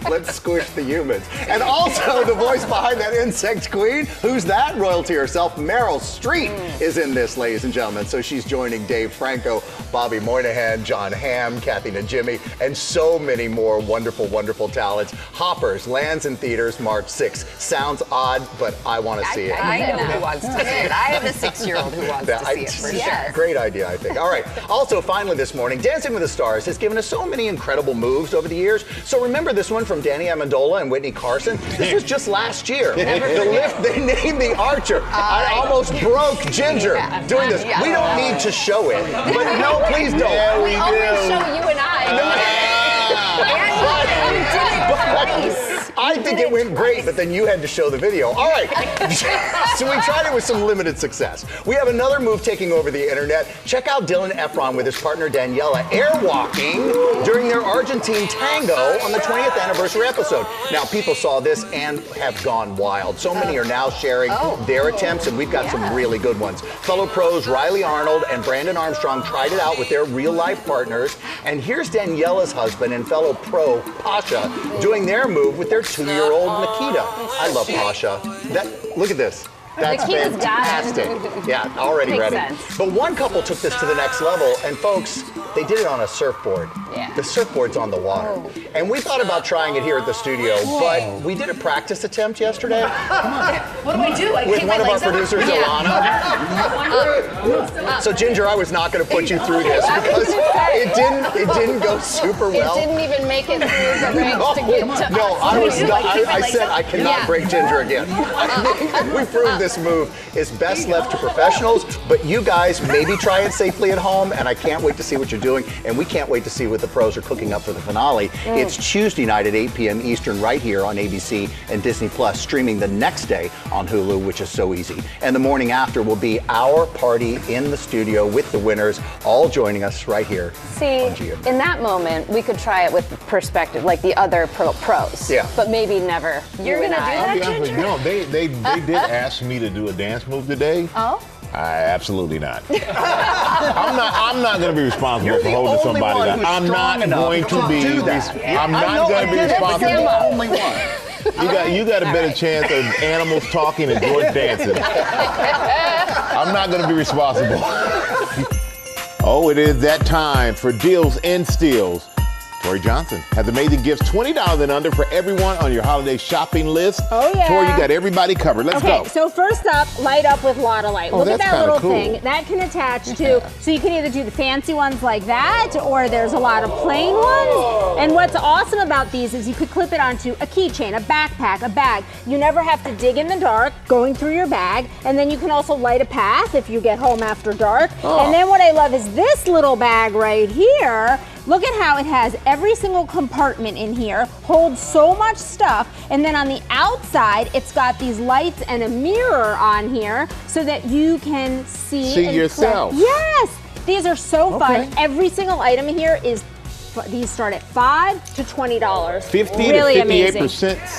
Let's squish the humans. And also the voice behind that insect queen, who's that? Royalty herself, Meryl Streep is in this, ladies and gentlemen. So she's joining Dave Franco, Bobby Moynihan, John Hamm, Kathy Najimy, and so many more wonderful, wonderful talents. Hoppers lands in theaters March 6th. Sounds odd, but I want to see it. I know who wants to see it. I have a 6-year-old who wants to see it for sure. Great idea, I think. All right. Also, finally this morning, Dancing with the Stars has given us so many incredible moves over the years. So remember this one from Danny Amendola and Whitney Carson? This was just last year. The lift they named the Archer. I almost broke Ginger doing this. We don't need to show it, but no, please don't. Yeah, we always show you and I. I think it went great, but then you had to show the video. All right, so we tried it with some limited success. We have another move taking over the internet. Check out Dylan Efron with his partner Daniela airwalking during their Argentine tango on the 20th anniversary episode. Now, people saw this and have gone wild. So many are now sharing their attempts, and we've got some really good ones. Fellow pros Riley Arnold and Brandon Armstrong tried it out with their real-life partners, and here's Daniela's husband and fellow pro Pasha doing their move with their 2-year-old Nikita. I love Pasha. Look at this. That's Nikita's fantastic. Yeah, already Makes ready. sense. But one couple took this to the next level, and folks, they did it on a surfboard. Yeah. The surfboard's on the water. And we thought about trying it here at the studio, but we did a practice attempt yesterday. Come on. What do I do? I With keep one my of our legs up? producers, Ilana. So Ginger, I was not going to put you through this because it didn't go super well. It didn't even make it through the ranks to get to No, us. I What was do not. I keep my I legs said up? I cannot break Ginger again. I think we proved this move is best left to professionals, but you guys maybe try it safely at home, and I can't wait to see what you're doing, and we can't wait to see what the pros are cooking up for the finale. It's Tuesday night at 8 p.m. Eastern right here on ABC and Disney Plus, streaming the next day on Hulu, which is so easy. And the morning after will be our party in the studio with the winners, all joining us right here. See, in that moment, we could try it with perspective, like the other pros. Yeah. But maybe never. You're going to do I'll that, be honest with you, Ginger? no, they did ask me to do a dance move today. Oh? Absolutely not. I'm not going to be responsible for holding only somebody one down. who's I'm strong not enough going to be. do that. I'm not going to be responsible. You're the only one. You got a better chance of animals talking and George dancing. I'm not going to be responsible. Oh, it is that time for Deals and Steals. Tori Johnson has amazing gifts, $20 and under for everyone on your holiday shopping list. Oh, yeah. Tori, you got everybody covered. Let's go. Okay, so first up, light up with Lotta Light. Oh, Look at that's that little kinda cool. thing. That can attach to, so you can either do the fancy ones like that, or there's a lot of plain ones. And what's awesome about these is you could clip it onto a keychain, a backpack, a bag. You never have to dig in the dark going through your bag. And then you can also light a path if you get home after dark. Oh. And then what I love is this little bag right here. Look at how it has every single compartment in here, holds so much stuff, and then on the outside, it's got these lights and a mirror on here so that you can see and yourself. Yes, these are so fun. Okay. every single item here is, these start at $5 to $20. 50 really to 58% amazing.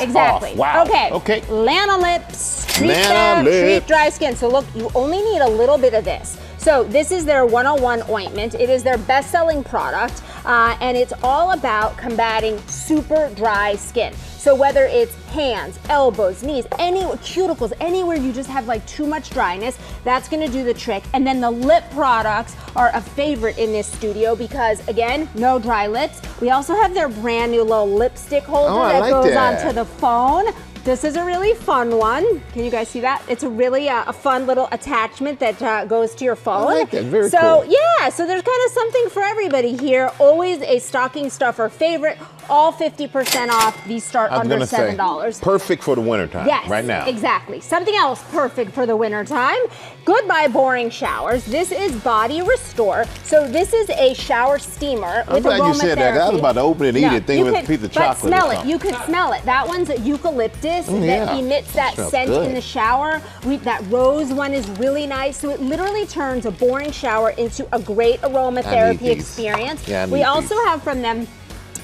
Exactly. off. Wow. Okay. Lana Lips, treat Lana Lips. dry skin. So look, you only need a little bit of this. So this is their 101 ointment. It is their best-selling product, and it's all about combating super dry skin. So whether it's hands, elbows, knees, cuticles, anywhere you just have like too much dryness, that's gonna do the trick. And then the lip products are a favorite in this studio because, again, no dry lips. We also have their brand new little lipstick holder that goes onto the phone. This is a really fun one. Can you guys see that? It's a really a fun little attachment that goes to your phone. I like that. Very so, cool. yeah, so there's kind of something for everybody here. Always a stocking stuffer favorite. All 50% off. These start under $7. Perfect for the wintertime. Yes, right now. Exactly. Something else perfect for the wintertime. Goodbye boring showers. This is Body Restore. So this is a shower steamer I'm with glad you said that. I was aromatherapy. about to open it and eat it, thinking it was a piece of But chocolate. smell or it. something. You could smell it. That one's a eucalyptus that yeah. emits that Smells scent good. in the shower. That rose one is really nice. So it literally turns a boring shower into a great aromatherapy experience. Yeah, I need we also these. have from them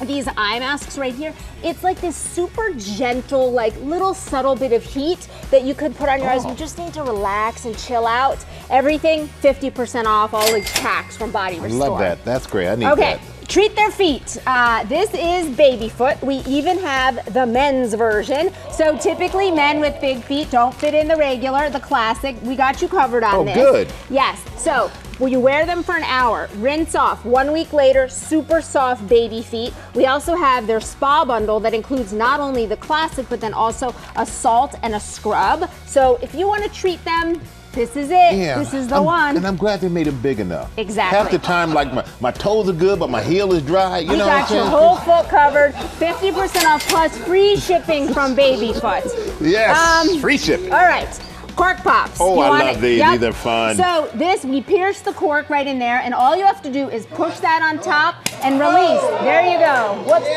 these eye masks right here. It's like this super gentle, like little subtle bit of heat that you could put on your eyes. You just need to relax and chill out. Everything 50% off, all these packs from Body Restore. I love that. That's great. I need Okay. that. Treat their feet. This is baby foot. We even have the men's version. So typically men with big feet don't fit in the regular, the classic. We got you covered on this. Oh, good. Yes. So well, you wear them for an hour, rinse off. 1 week later, super soft baby feet. We also have their spa bundle that includes not only the classic, but then also a salt and a scrub. So if you want to treat them, this is it. Yeah, This is the one. And I'm glad they made it big enough. Exactly. Half the time, like my toes are good, but my heel is dry. You know what I'm got your saying? whole foot covered, 50% off plus free shipping from Baby Foot. Yes, free shipping. All right. Cork pops. Oh, You I want love it? these. Yep. These are fun. So this, we pierce the cork right in there, and all you have to do is push that on top and release. There you go. Whoops.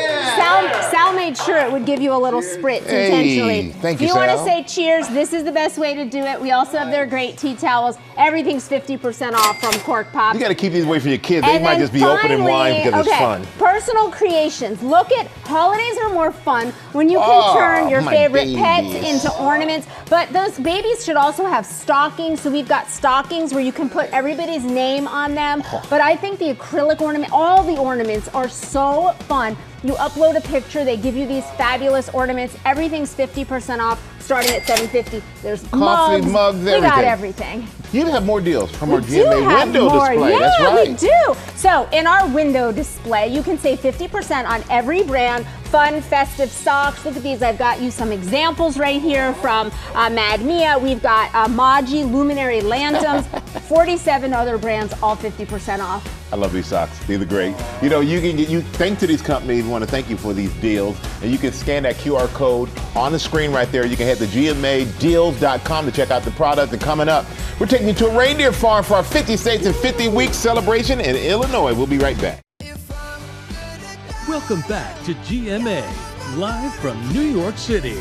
Sal made sure it would give you a little spritz intentionally. Thank you, If you want to Sal. say cheers, this is the best way to do it. We also have their great tea towels. Everything's 50% off from Cork Pops. You got to keep these away from your kids. They And might then just be opening wine because it's fun. Personal creations. Look at, holidays are more fun when you can Oh, turn your my favorite pets babies. into ornaments. But those babies should also have stockings. So we've got stockings where you can put everybody's name on them. But I think the acrylic ornament, all the ornaments are so fun. You upload a picture, they give you these fabulous ornaments. Everything's 50% off, starting at $7.50. There's Coffee mugs, We got everything. everything. You have more deals from our We do GMA have window more. display. Yeah, That's right. we do. So in our window display, you can save 50% on every brand. Fun, festive socks. Look at these. I've got you some examples right here from Mad Mia. We've got Maji Luminary Lanterns. 47 other brands, all 50% off. I love these socks. These are great. You know, thanks to these companies, we want to thank you for these deals. And you can scan that QR code on the screen right there. You can head to gmadeals.com to check out the product. And coming up, we're taking you to a reindeer farm for our 50 States and 50 Weeks celebration in Illinois. We'll be right back. Welcome back to GMA, live from New York City.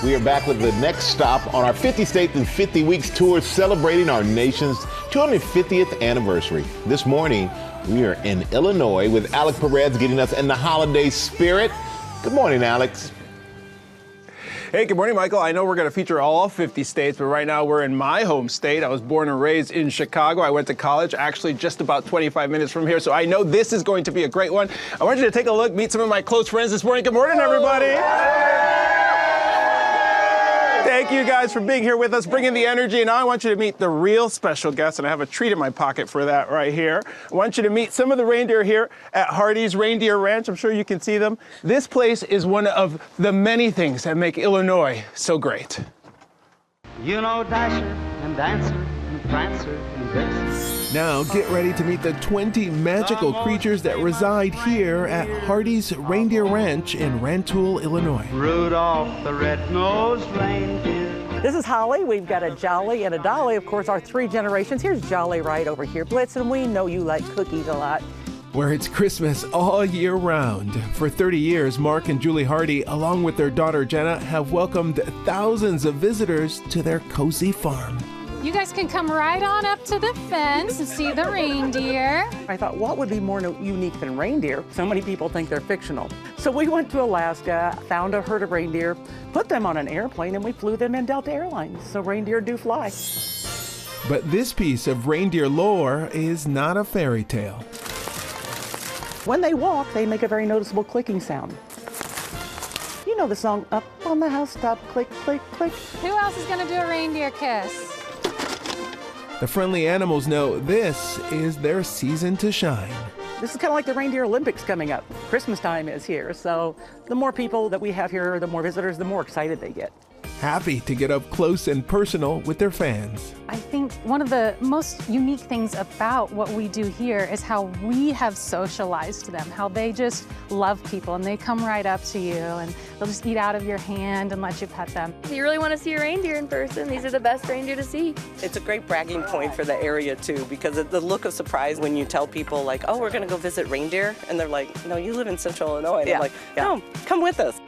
We are back with the next stop on our 50 States and 50 Weeks tour celebrating our nation's 250th anniversary. This morning, we are in Illinois with Alex Perez getting us in the holiday spirit. Good morning, Alex. Hey, good morning, Michael. I know we're going to feature all 50 states, but right now we're in my home state. I was born and raised in Chicago. I went to college actually just about 25 minutes from here, so I know this is going to be a great one. I want you to take a look, meet some of my close friends this morning. Good morning, everybody. Thank you guys for being here with us, bringing the energy. Now I want you to meet the real special guest, and I have a treat in my pocket for that right here. I want you to meet some of the reindeer here at Hardee's Reindeer Ranch. I'm sure you can see them. This place is one of the many things that make Illinois so great. You know Dasher and Dancer and Prancer and Vixen. Now get ready to meet the 20 magical creatures that reside here at Hardee's Reindeer Ranch in Rantoul, Illinois. Rudolph the red-nosed reindeer. This is Holly. We've got a Jolly and a Dolly, of course, our 3 generations. Here's Jolly right over here. Blitzen, we know you like cookies a lot. Where it's Christmas all year round. For 30 years, Mark and Julie Hardee, along with their daughter Jenna, have welcomed thousands of visitors to their cozy farm. You guys can come right on up to the fence and see the reindeer. I thought, what would be more unique than reindeer? So many people think they're fictional. So we went to Alaska, found a herd of reindeer, put them on an airplane, and we flew them in Delta Airlines. So reindeer do fly. But this piece of reindeer lore is not a fairy tale. When they walk, they make a very noticeable clicking sound. You know the song, Up on the Housetop, click, click, click. Who else is going to do a reindeer kiss? The friendly animals know this is their season to shine. This is kind of like the Reindeer Olympics coming up. Christmas time is here, so the more people that we have here, the more visitors, the more excited they get. Happy to get up close and personal with their fans. I think one of the most unique things about what we do here is how we have socialized them, how they just love people and they come right up to you and they'll just eat out of your hand and let you pet them. If you really want to see a reindeer in person, these are the best reindeer to see. It's a great bragging point for the area too, because of the look of surprise when you tell people like, oh, we're gonna go visit reindeer, and they're like, no, you live in Central Illinois. And I'm like, no, come with us.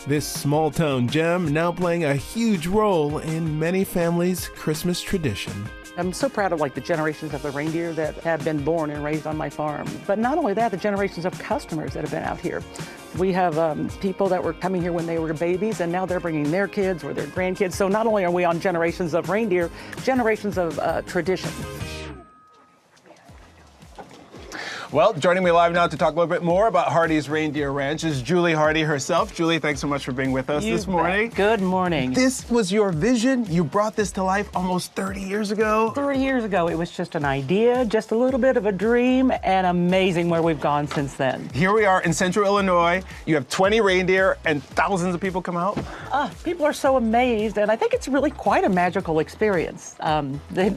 This small town gem now playing a huge role in many families' Christmas tradition. I'm so proud of the generations of the reindeer that have been born and raised on my farm. But not only that, the generations of customers that have been out here. We have people that were coming here when they were babies, and now they're bringing their kids or their grandkids. So not only are we on generations of reindeer, generations of tradition. Well, joining me live now to talk a little bit more about Hardee's Reindeer Ranch is Julie Hardee herself. Julie, thanks so much for being with us this morning. Good morning. This was your vision. You brought this to life almost 30 years ago. 30 years ago, it was just an idea, just a little bit of a dream, and amazing where we've gone since then. Here we are in Central Illinois. You have 20 reindeer and thousands of people come out. People are so amazed, and I think it's really quite a magical experience.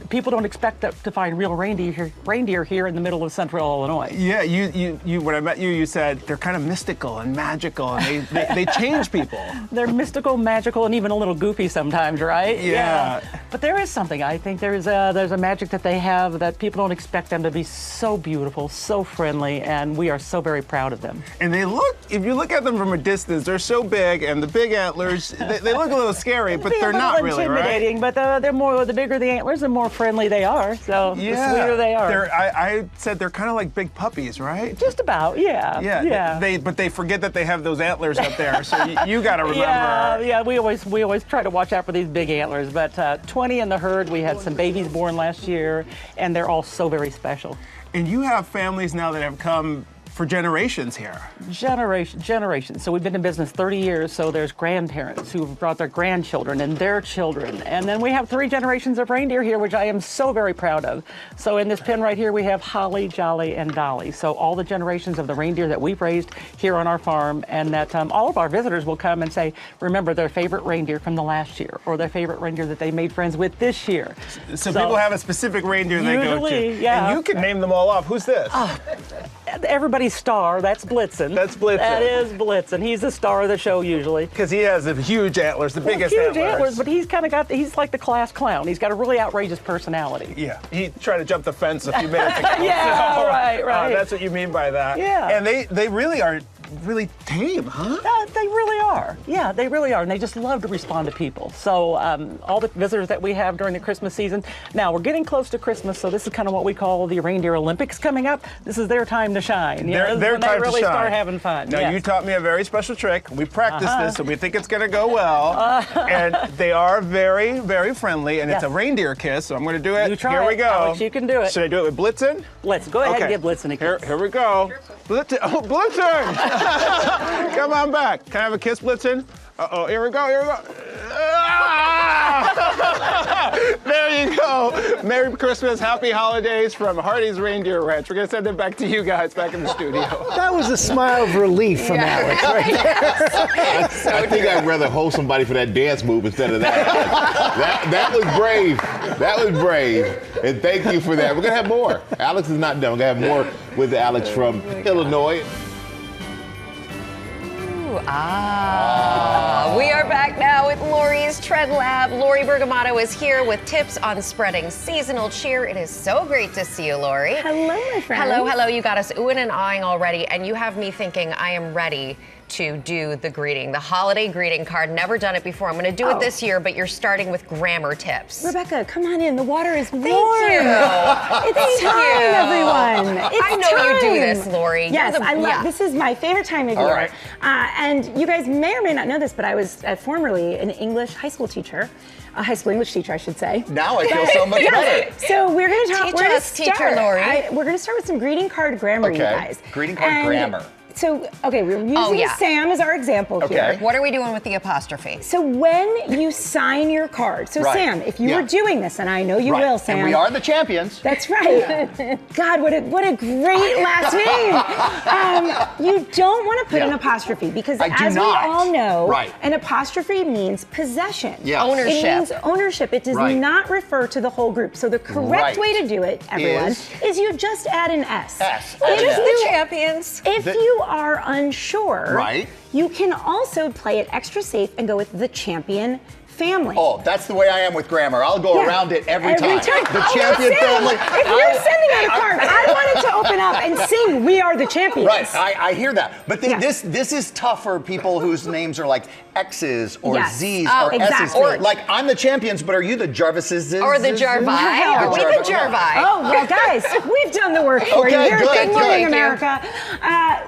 People don't expect to find real reindeer here in the middle of Central Illinois. Yeah, you. When I met you, you said they're kind of mystical and magical, and they change people. They're mystical, magical, and even a little goofy sometimes, right? Yeah. But there is something. I think there's a magic that they have that people don't expect them to be so beautiful, so friendly, and we are so very proud of them. And they look, if you look at them from a distance, they're so big, and the big antlers, they look a little scary, but they're not really, right? Intimidating, but they're more. The bigger the antlers, the more friendly they are. So the sweeter they are. I said they're kind of like big puppies, right? Just about, yeah. Yeah. But they forget that they have those antlers up there, so you got to remember. Yeah. We always try to watch out for these big antlers. But 20 in the herd. We had some babies born last year, and they're all so very special. And you have families now that have come for generations here. Generations. So we've been in business 30 years, so there's grandparents who've brought their grandchildren and their children. And then we have 3 generations of reindeer here, which I am so very proud of. So in this pen right here, we have Holly, Jolly, and Dolly. So all the generations of the reindeer that we've raised here on our farm, and that all of our visitors will come and say, remember their favorite reindeer from the last year, or their favorite reindeer that they made friends with this year. So people have a specific reindeer they go to. Yeah. And you can name them all off. Who's this? Everybody's star, that's Blitzen. That's Blitzen. That is Blitzen. He's the star of the show usually. Because he has the huge antlers, the biggest huge antlers, but he's kind of he's like the class clown. He's got a really outrageous personality. Yeah, he tried to jump the fence a few minutes ago. Yeah, so, right. That's what you mean by that. Yeah. And they really are really tame, huh? They really are. Yeah, they really are. And they just love to respond to people. So all the visitors that we have during the Christmas season. Now, we're getting close to Christmas, so this is kind of what we call the Reindeer Olympics coming up. This is their time to shine. Their time to shine. They really start having fun. Now, you taught me a very special trick. We practiced this, so we think it's going to go well. And they are very, very friendly, and it's a reindeer kiss, so I'm going to do it. You try Here we go. Alex, you can do it. Should I do it with Blitzen? Let's go ahead and give Blitzen a kiss. Here we go. Blitzen! Oh, Blitzen! Come on back. Can I have a kiss, Blitzen? Uh-oh, here we go. There you go. Merry Christmas, happy holidays from Hardy's Reindeer Ranch. We're going to send it back to you guys back in the studio. That was a smile of relief from Alex right there. I think I'd rather hold somebody for that dance move instead of that. That was brave. That was brave. And thank you for that. We're going to have more. Alex is not done. We're going to have more with Alex from Illinois. We are back now with Lori's Trend Lab. Lori Bergamato is here with tips on spreading seasonal cheer. It is so great to see you, Lori. Hello, my friend. Hello. You got us oohing and ahhing already, and you have me thinking I am ready to do the greeting, the holiday greeting card. Never done it before. I'm going to do it this year, but you're starting with grammar tips. Rebecca, come on in. The water is warm. Thank you. It's time, everyone. It's I know time. you do this, Lori. Yes, I love. This is my favorite time of year. Right. And you guys may or may not know this, but I was formerly an English high school teacher. A high school English teacher, I should say. Now I feel so much better. So we're going to talk. Teach us, teacher Lori. We're going to start with some greeting card grammar, you guys. Greeting card grammar. So, okay, we're using Sam as our example here. What are we doing with the apostrophe? So when you sign your card, so Sam, if you were doing this, and I know you will, Sam. And we are the champions. That's right. God, what a great last name. You don't want to put an apostrophe because as we all know, an apostrophe means possession. Ownership. It means ownership. It does not refer to the whole group. So the correct way to do it, everyone, is you just add an S. The champions. If you are unsure, you can also play it extra safe and go with the champion family. Oh, that's the way I am with grammar. I'll go around it every time. The champion family. If you're sending out a card, I wanted to open up and sing "We Are the Champions." Right, I hear that. But this is tough for people whose names are like X's or Z's or S's. Or like I'm the champions, but are you the Jarvises? Or the Jarvi? Are we the Jarvi? Oh well, guys, we've done the work for you here. Good morning, America.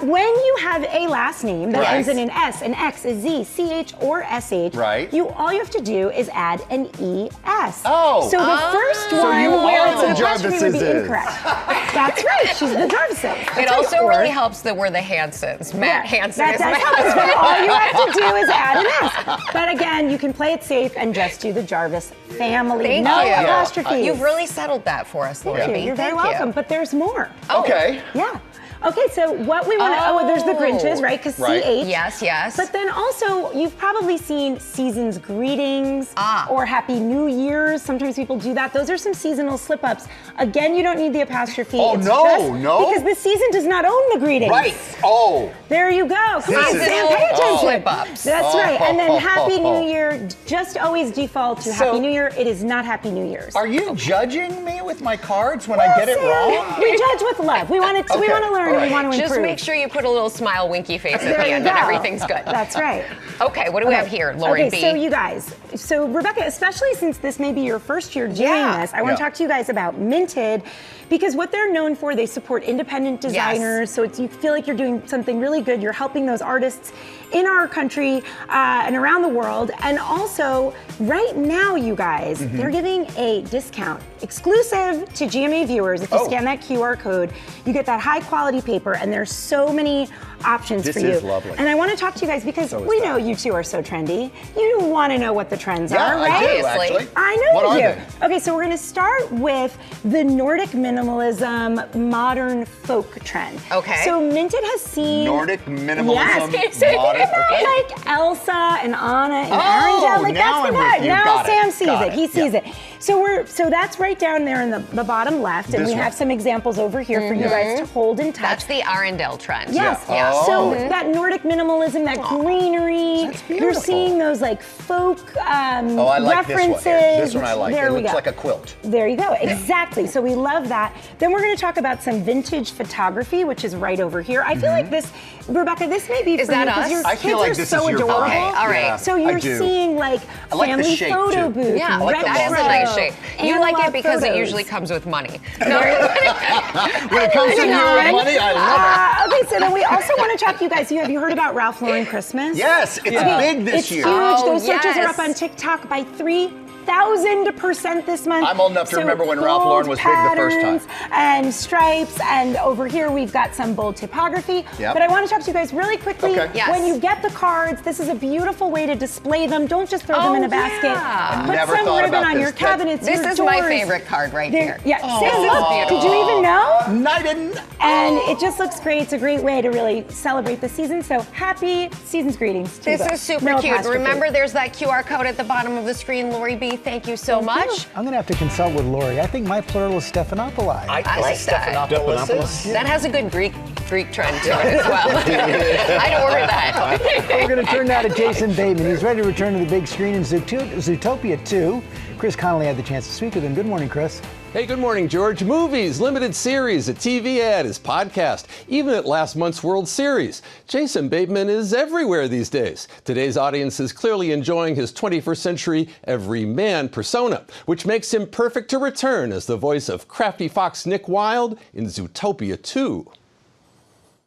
When you have a last name that ends in an S, an X, a Z, CH, or SH, all you have to do is add an ES. Oh. So the first one where it's an apostrophe would be incorrect. That's right. She's the Jarvises. It also really helps that we're the Hansons. Matt Hanson that is does help, but all you have to do is add an S. But again, you can play it safe and just do the Jarvis family. Thank no you. apostrophes. You've really settled that for us, Lori. Thank you. You're very welcome, but there's more. Okay. Yeah. Okay, so what we want to, there's the Grinches, right? Because CH. Yes. But then also, you've probably seen season's greetings or Happy New Year's. Sometimes people do that. Those are some seasonal slip-ups. Again, you don't need the apostrophe. Oh, it's no. Because the season does not own the greetings. Right. Oh. There you go. Come on, Sam, pay attention. Slip-ups. That's right. And then Happy New Year, just always default to Happy New Year. It is not Happy New Year's. Are you judging me with my cards when I get it wrong? We judge with love. We want to learn. We want to improve. Just make sure you put a little smile, winky face at There the you end, go. and everything's good. That's right. Okay, what do we have here, Lori B? So you guys, Rebecca, especially since this may be your first year doing this, I want to talk to you guys about Minted, because what they're known for, they support independent designers. So you feel like you're doing something really good. You're helping those artists in our country and around the world. And also, right now, you guys, they're giving a discount exclusive to GMA viewers. If you scan that QR code, you get that high quality paper, and there's so many options for you. This is lovely. And I want to talk to you guys because we know you two are so trendy. You want to know what the trends are, right? I do, actually. I know What you are do. they? Okay, so we're going to start with the Nordic minimalism modern folk trend. Okay. So Minted has seen Nordic minimalism. Yes. So modern, think about like Elsa and Anna and Oh, Arendelle. Like now that's the I'm with vibe. you. Now Got it. Sam sees Got it. He it. sees it. So that's right down there in the bottom left, and This we one. have some examples over here for you guys to hold and touch. That's the Arendelle trend. Yes. Yeah. So Oh. that Nordic minimalism, that greenery, you're seeing those like folk I like references. this one here. This one I like. There It we looks go. like a quilt. There you go. Exactly. So we love that. Then we're going to talk about some vintage photography, which is right over here. I feel like this, Rebecca, this may be Is for that you because us? your I kids feel like are this so is your adorable. vibe. Okay, all right. Yeah, So I you're do. seeing like I like the family shape, photo too. booth. Yeah, I like the that's a long nice shape. shape. You like it analog because it photos. usually comes with money. When it comes to Moving you on. and money, I love it. Okay, so then we also want to talk to you guys. Have you heard about Ralph Lauren Christmas? Yes, it's big this It's year. huge. Oh, Those searches are yes. up on TikTok by 3 1,000% this month. I'm old enough to remember when Ralph Lauren was big the first time. And stripes, and over here we've got some bold typography. Yep. But I want to talk to you guys really quickly. Okay. Yes. When you get the cards, this is a beautiful way to display them. Don't just throw them in a basket. Yeah. I Put never some thought ribbon about on this. your cabinets, This your is my doors. favorite card right here. Yeah, Oh, see, look, beautiful. did you even know? No, I didn't. And it just looks great. It's a great way to really celebrate the season. So happy season's greetings to you This both. is super No cute. apostrophe. Remember, there's that QR code at the bottom of the screen. Lori B, thank you so much. I'm going to have to consult with Lori. I think my plural is Stephanopoulos. I like that. Stephanopoulos. That has a good Greek trend to it as well. I'd order that. We're going to turn now to Jason Bateman. He's ready to return to the big screen in Zootopia 2. Chris Connolly had the chance to speak with him. Good morning, Chris. Hey, good morning, George. Movies, limited series, a TV ad, his podcast, even at last month's World Series. Jason Bateman is everywhere these days. Today's audience is clearly enjoying his 21st century everyman persona, which makes him perfect to return as the voice of crafty fox Nick Wilde in Zootopia 2.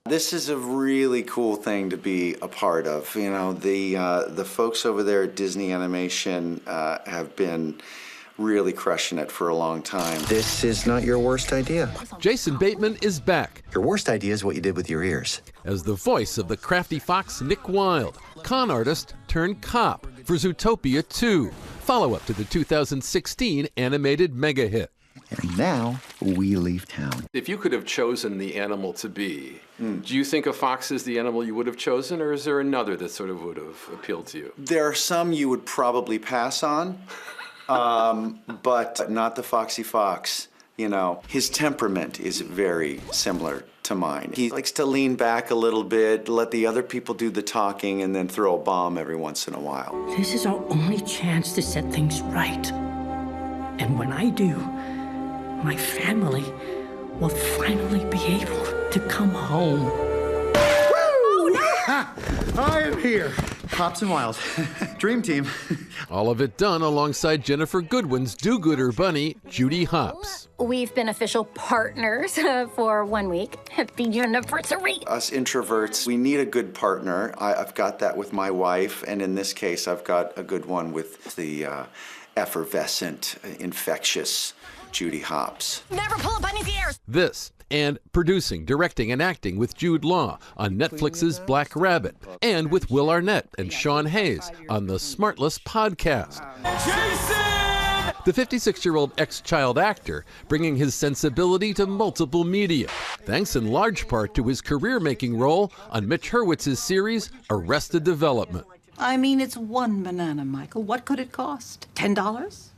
This is a really cool thing to be a part of. You know, the folks over there at Disney Animation have been really crushing it for a long time. This is not your worst idea. Jason Bateman is back. Your worst idea is what you did with your ears. As the voice of the crafty fox Nick Wilde, con artist turned cop for Zootopia 2, follow-up to the 2016 animated mega hit. And now we leave town. If you could have chosen the animal to be, do you think a fox is the animal you would have chosen, or is there another that sort of would have appealed to you? There are some you would probably pass on, but not the Foxy Fox. You know, his temperament is very similar to mine. He likes to lean back a little bit, let the other people do the talking, and then throw a bomb every once in a while. This is our only chance to set things right. And when I do, my family will finally be able to come home. I am here. Hops and Wild. Dream team. All of it done alongside Jennifer Goodwin's do-gooder bunny, Judy Hopps. We've been official partners for 1 week. Happy anniversary. Us introverts, we need a good partner. I've got that with my wife, and in this case, I've got a good one with the effervescent, infectious Judy Hopps. Never pull a bunny's ears. This and producing, directing, and acting with Jude Law on Netflix's Black Rabbit, and with Will Arnett and Sean Hayes on the Smartless podcast. The 56-year-old ex-child actor bringing his sensibility to multiple media, thanks in large part to his career-making role on Mitch Hurwitz's series Arrested Development. I mean, it's one banana, Michael. What could it cost? $10?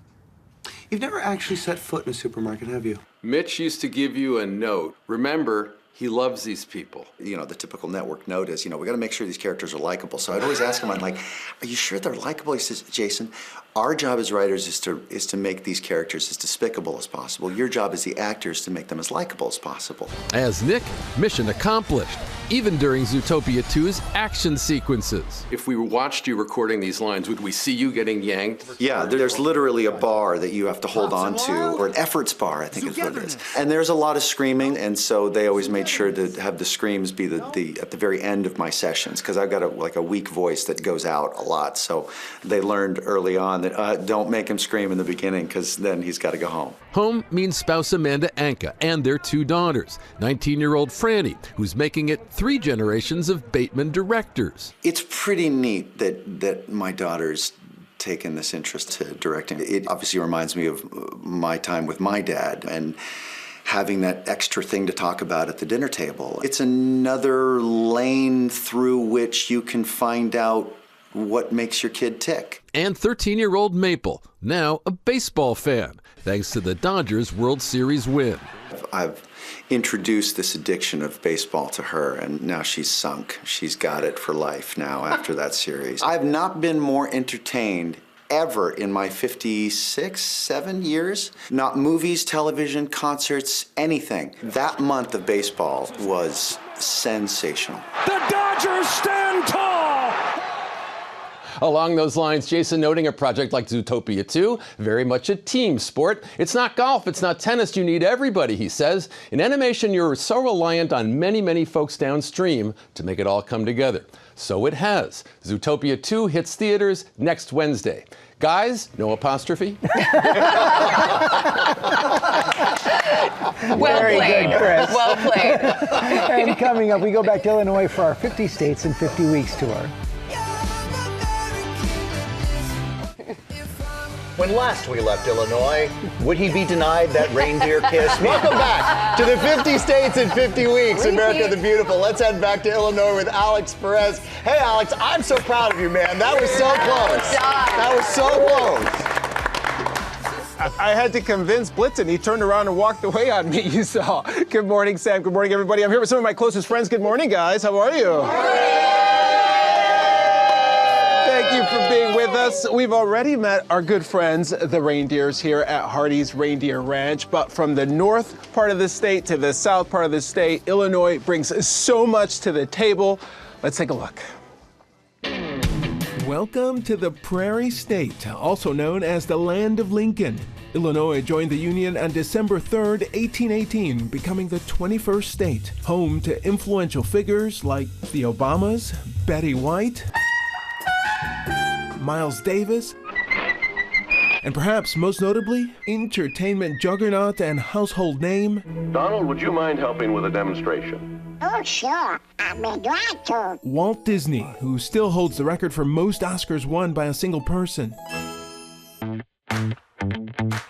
You've never actually set foot in a supermarket, have you? Mitch used to give you a note. Remember, he loves these people. You know, the typical network note is, we got to make sure these characters are likable. So I'd always ask him, I'm like, are you sure they're likable? He says, Jason, our job as writers is to make these characters as despicable as possible. Your job as the actors to make them as likable as possible. As Nick, mission accomplished, even during Zootopia 2's action sequences. If we watched you recording these lines, would we see you getting yanked? Yeah, there's literally a bar that you have to hold on to, or an efforts bar, I think is what it is. And there's a lot of screaming, and so they always made sure to have the screams be at the very end of my sessions, because I've got a weak voice that goes out a lot. So they learned early on that don't make him scream in the beginning, because then he's got to go home. Home means spouse Amanda Anka and their 2 daughters, 19-year-old Franny, who's making it 3 generations of Bateman directors. It's pretty neat that my daughter's taken this interest to directing. It obviously reminds me of my time with my dad and having that extra thing to talk about at the dinner table. It's another lane through which you can find out what makes your kid tick. And 13-year-old Maple, now a baseball fan, thanks to the Dodgers World Series win. I've introduced this addiction of baseball to her, and now she's sunk. She's got it for life now after that series. I've not been more entertained ever in my 7 years. Not movies, television, concerts, anything. That month of baseball was sensational. The Dodgers stand tall! Along those lines, Jason noting a project like Zootopia 2, very much a team sport. It's not golf, it's not tennis, you need everybody, he says. In animation, you're so reliant on many, many folks downstream to make it all come together. So it has. Zootopia 2 hits theaters next Wednesday. Guys, no apostrophe. Very good, Chris. Well played. And coming up, we go back to Illinois for our 50 States in 50 Weeks tour. When last we left Illinois, would he be denied that reindeer kiss? Welcome back to the 50 States in 50 Weeks, America the Beautiful. Let's head back to Illinois with Alex Perez. Hey, Alex, I'm so proud of you, man. That was so close. That was so close. I had to convince Blitzen. He turned around and walked away on me, you saw. Good morning, Sam. Good morning, everybody. I'm here with some of my closest friends. Good morning, guys. How are you? Thank you for being with us. We've already met our good friends, the reindeers, here at Hardee's Reindeer Ranch. But from the north part of the state to the south part of the state, Illinois brings so much to the table. Let's take a look. Welcome to the Prairie State, also known as the Land of Lincoln. Illinois joined the Union on December 3rd, 1818, becoming the 21st state, home to influential figures like the Obamas, Betty White, Miles Davis, and perhaps most notably, entertainment juggernaut and household name, Donald, would you mind helping with a demonstration? Oh, sure. I'd be glad to. Walt Disney, who still holds the record for most Oscars won by a single person.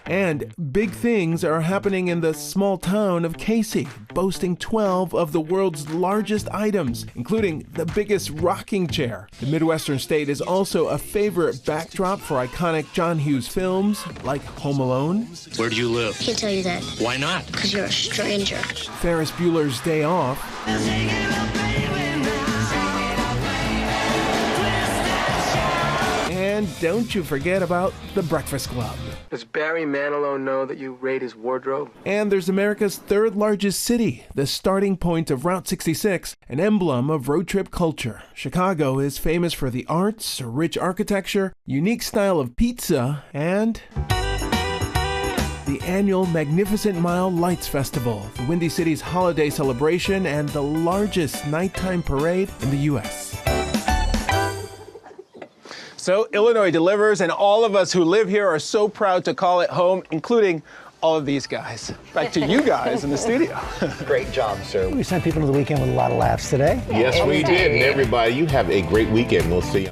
And big things are happening in the small town of Casey, boasting 12 of the world's largest items, including the biggest rocking chair. The Midwestern state is also a favorite backdrop for iconic John Hughes films like Home Alone. Where do you live? Can't tell you that. Why not? Because you're a stranger. Ferris Bueller's Day Off. And don't you forget about The Breakfast Club. Does Barry Manilow know that you raid his wardrobe? And there's America's third largest city, the starting point of Route 66, an emblem of road trip culture. Chicago is famous for the arts, rich architecture, unique style of pizza, and the annual Magnificent Mile Lights Festival, the Windy City's holiday celebration and the largest nighttime parade in the U.S. So Illinois delivers, and all of us who live here are so proud to call it home, including all of these guys. Back to you guys in the studio. Great job, sir. We sent people to the weekend with a lot of laughs today. Yes, we did. And everybody, you have a great weekend. We'll see you.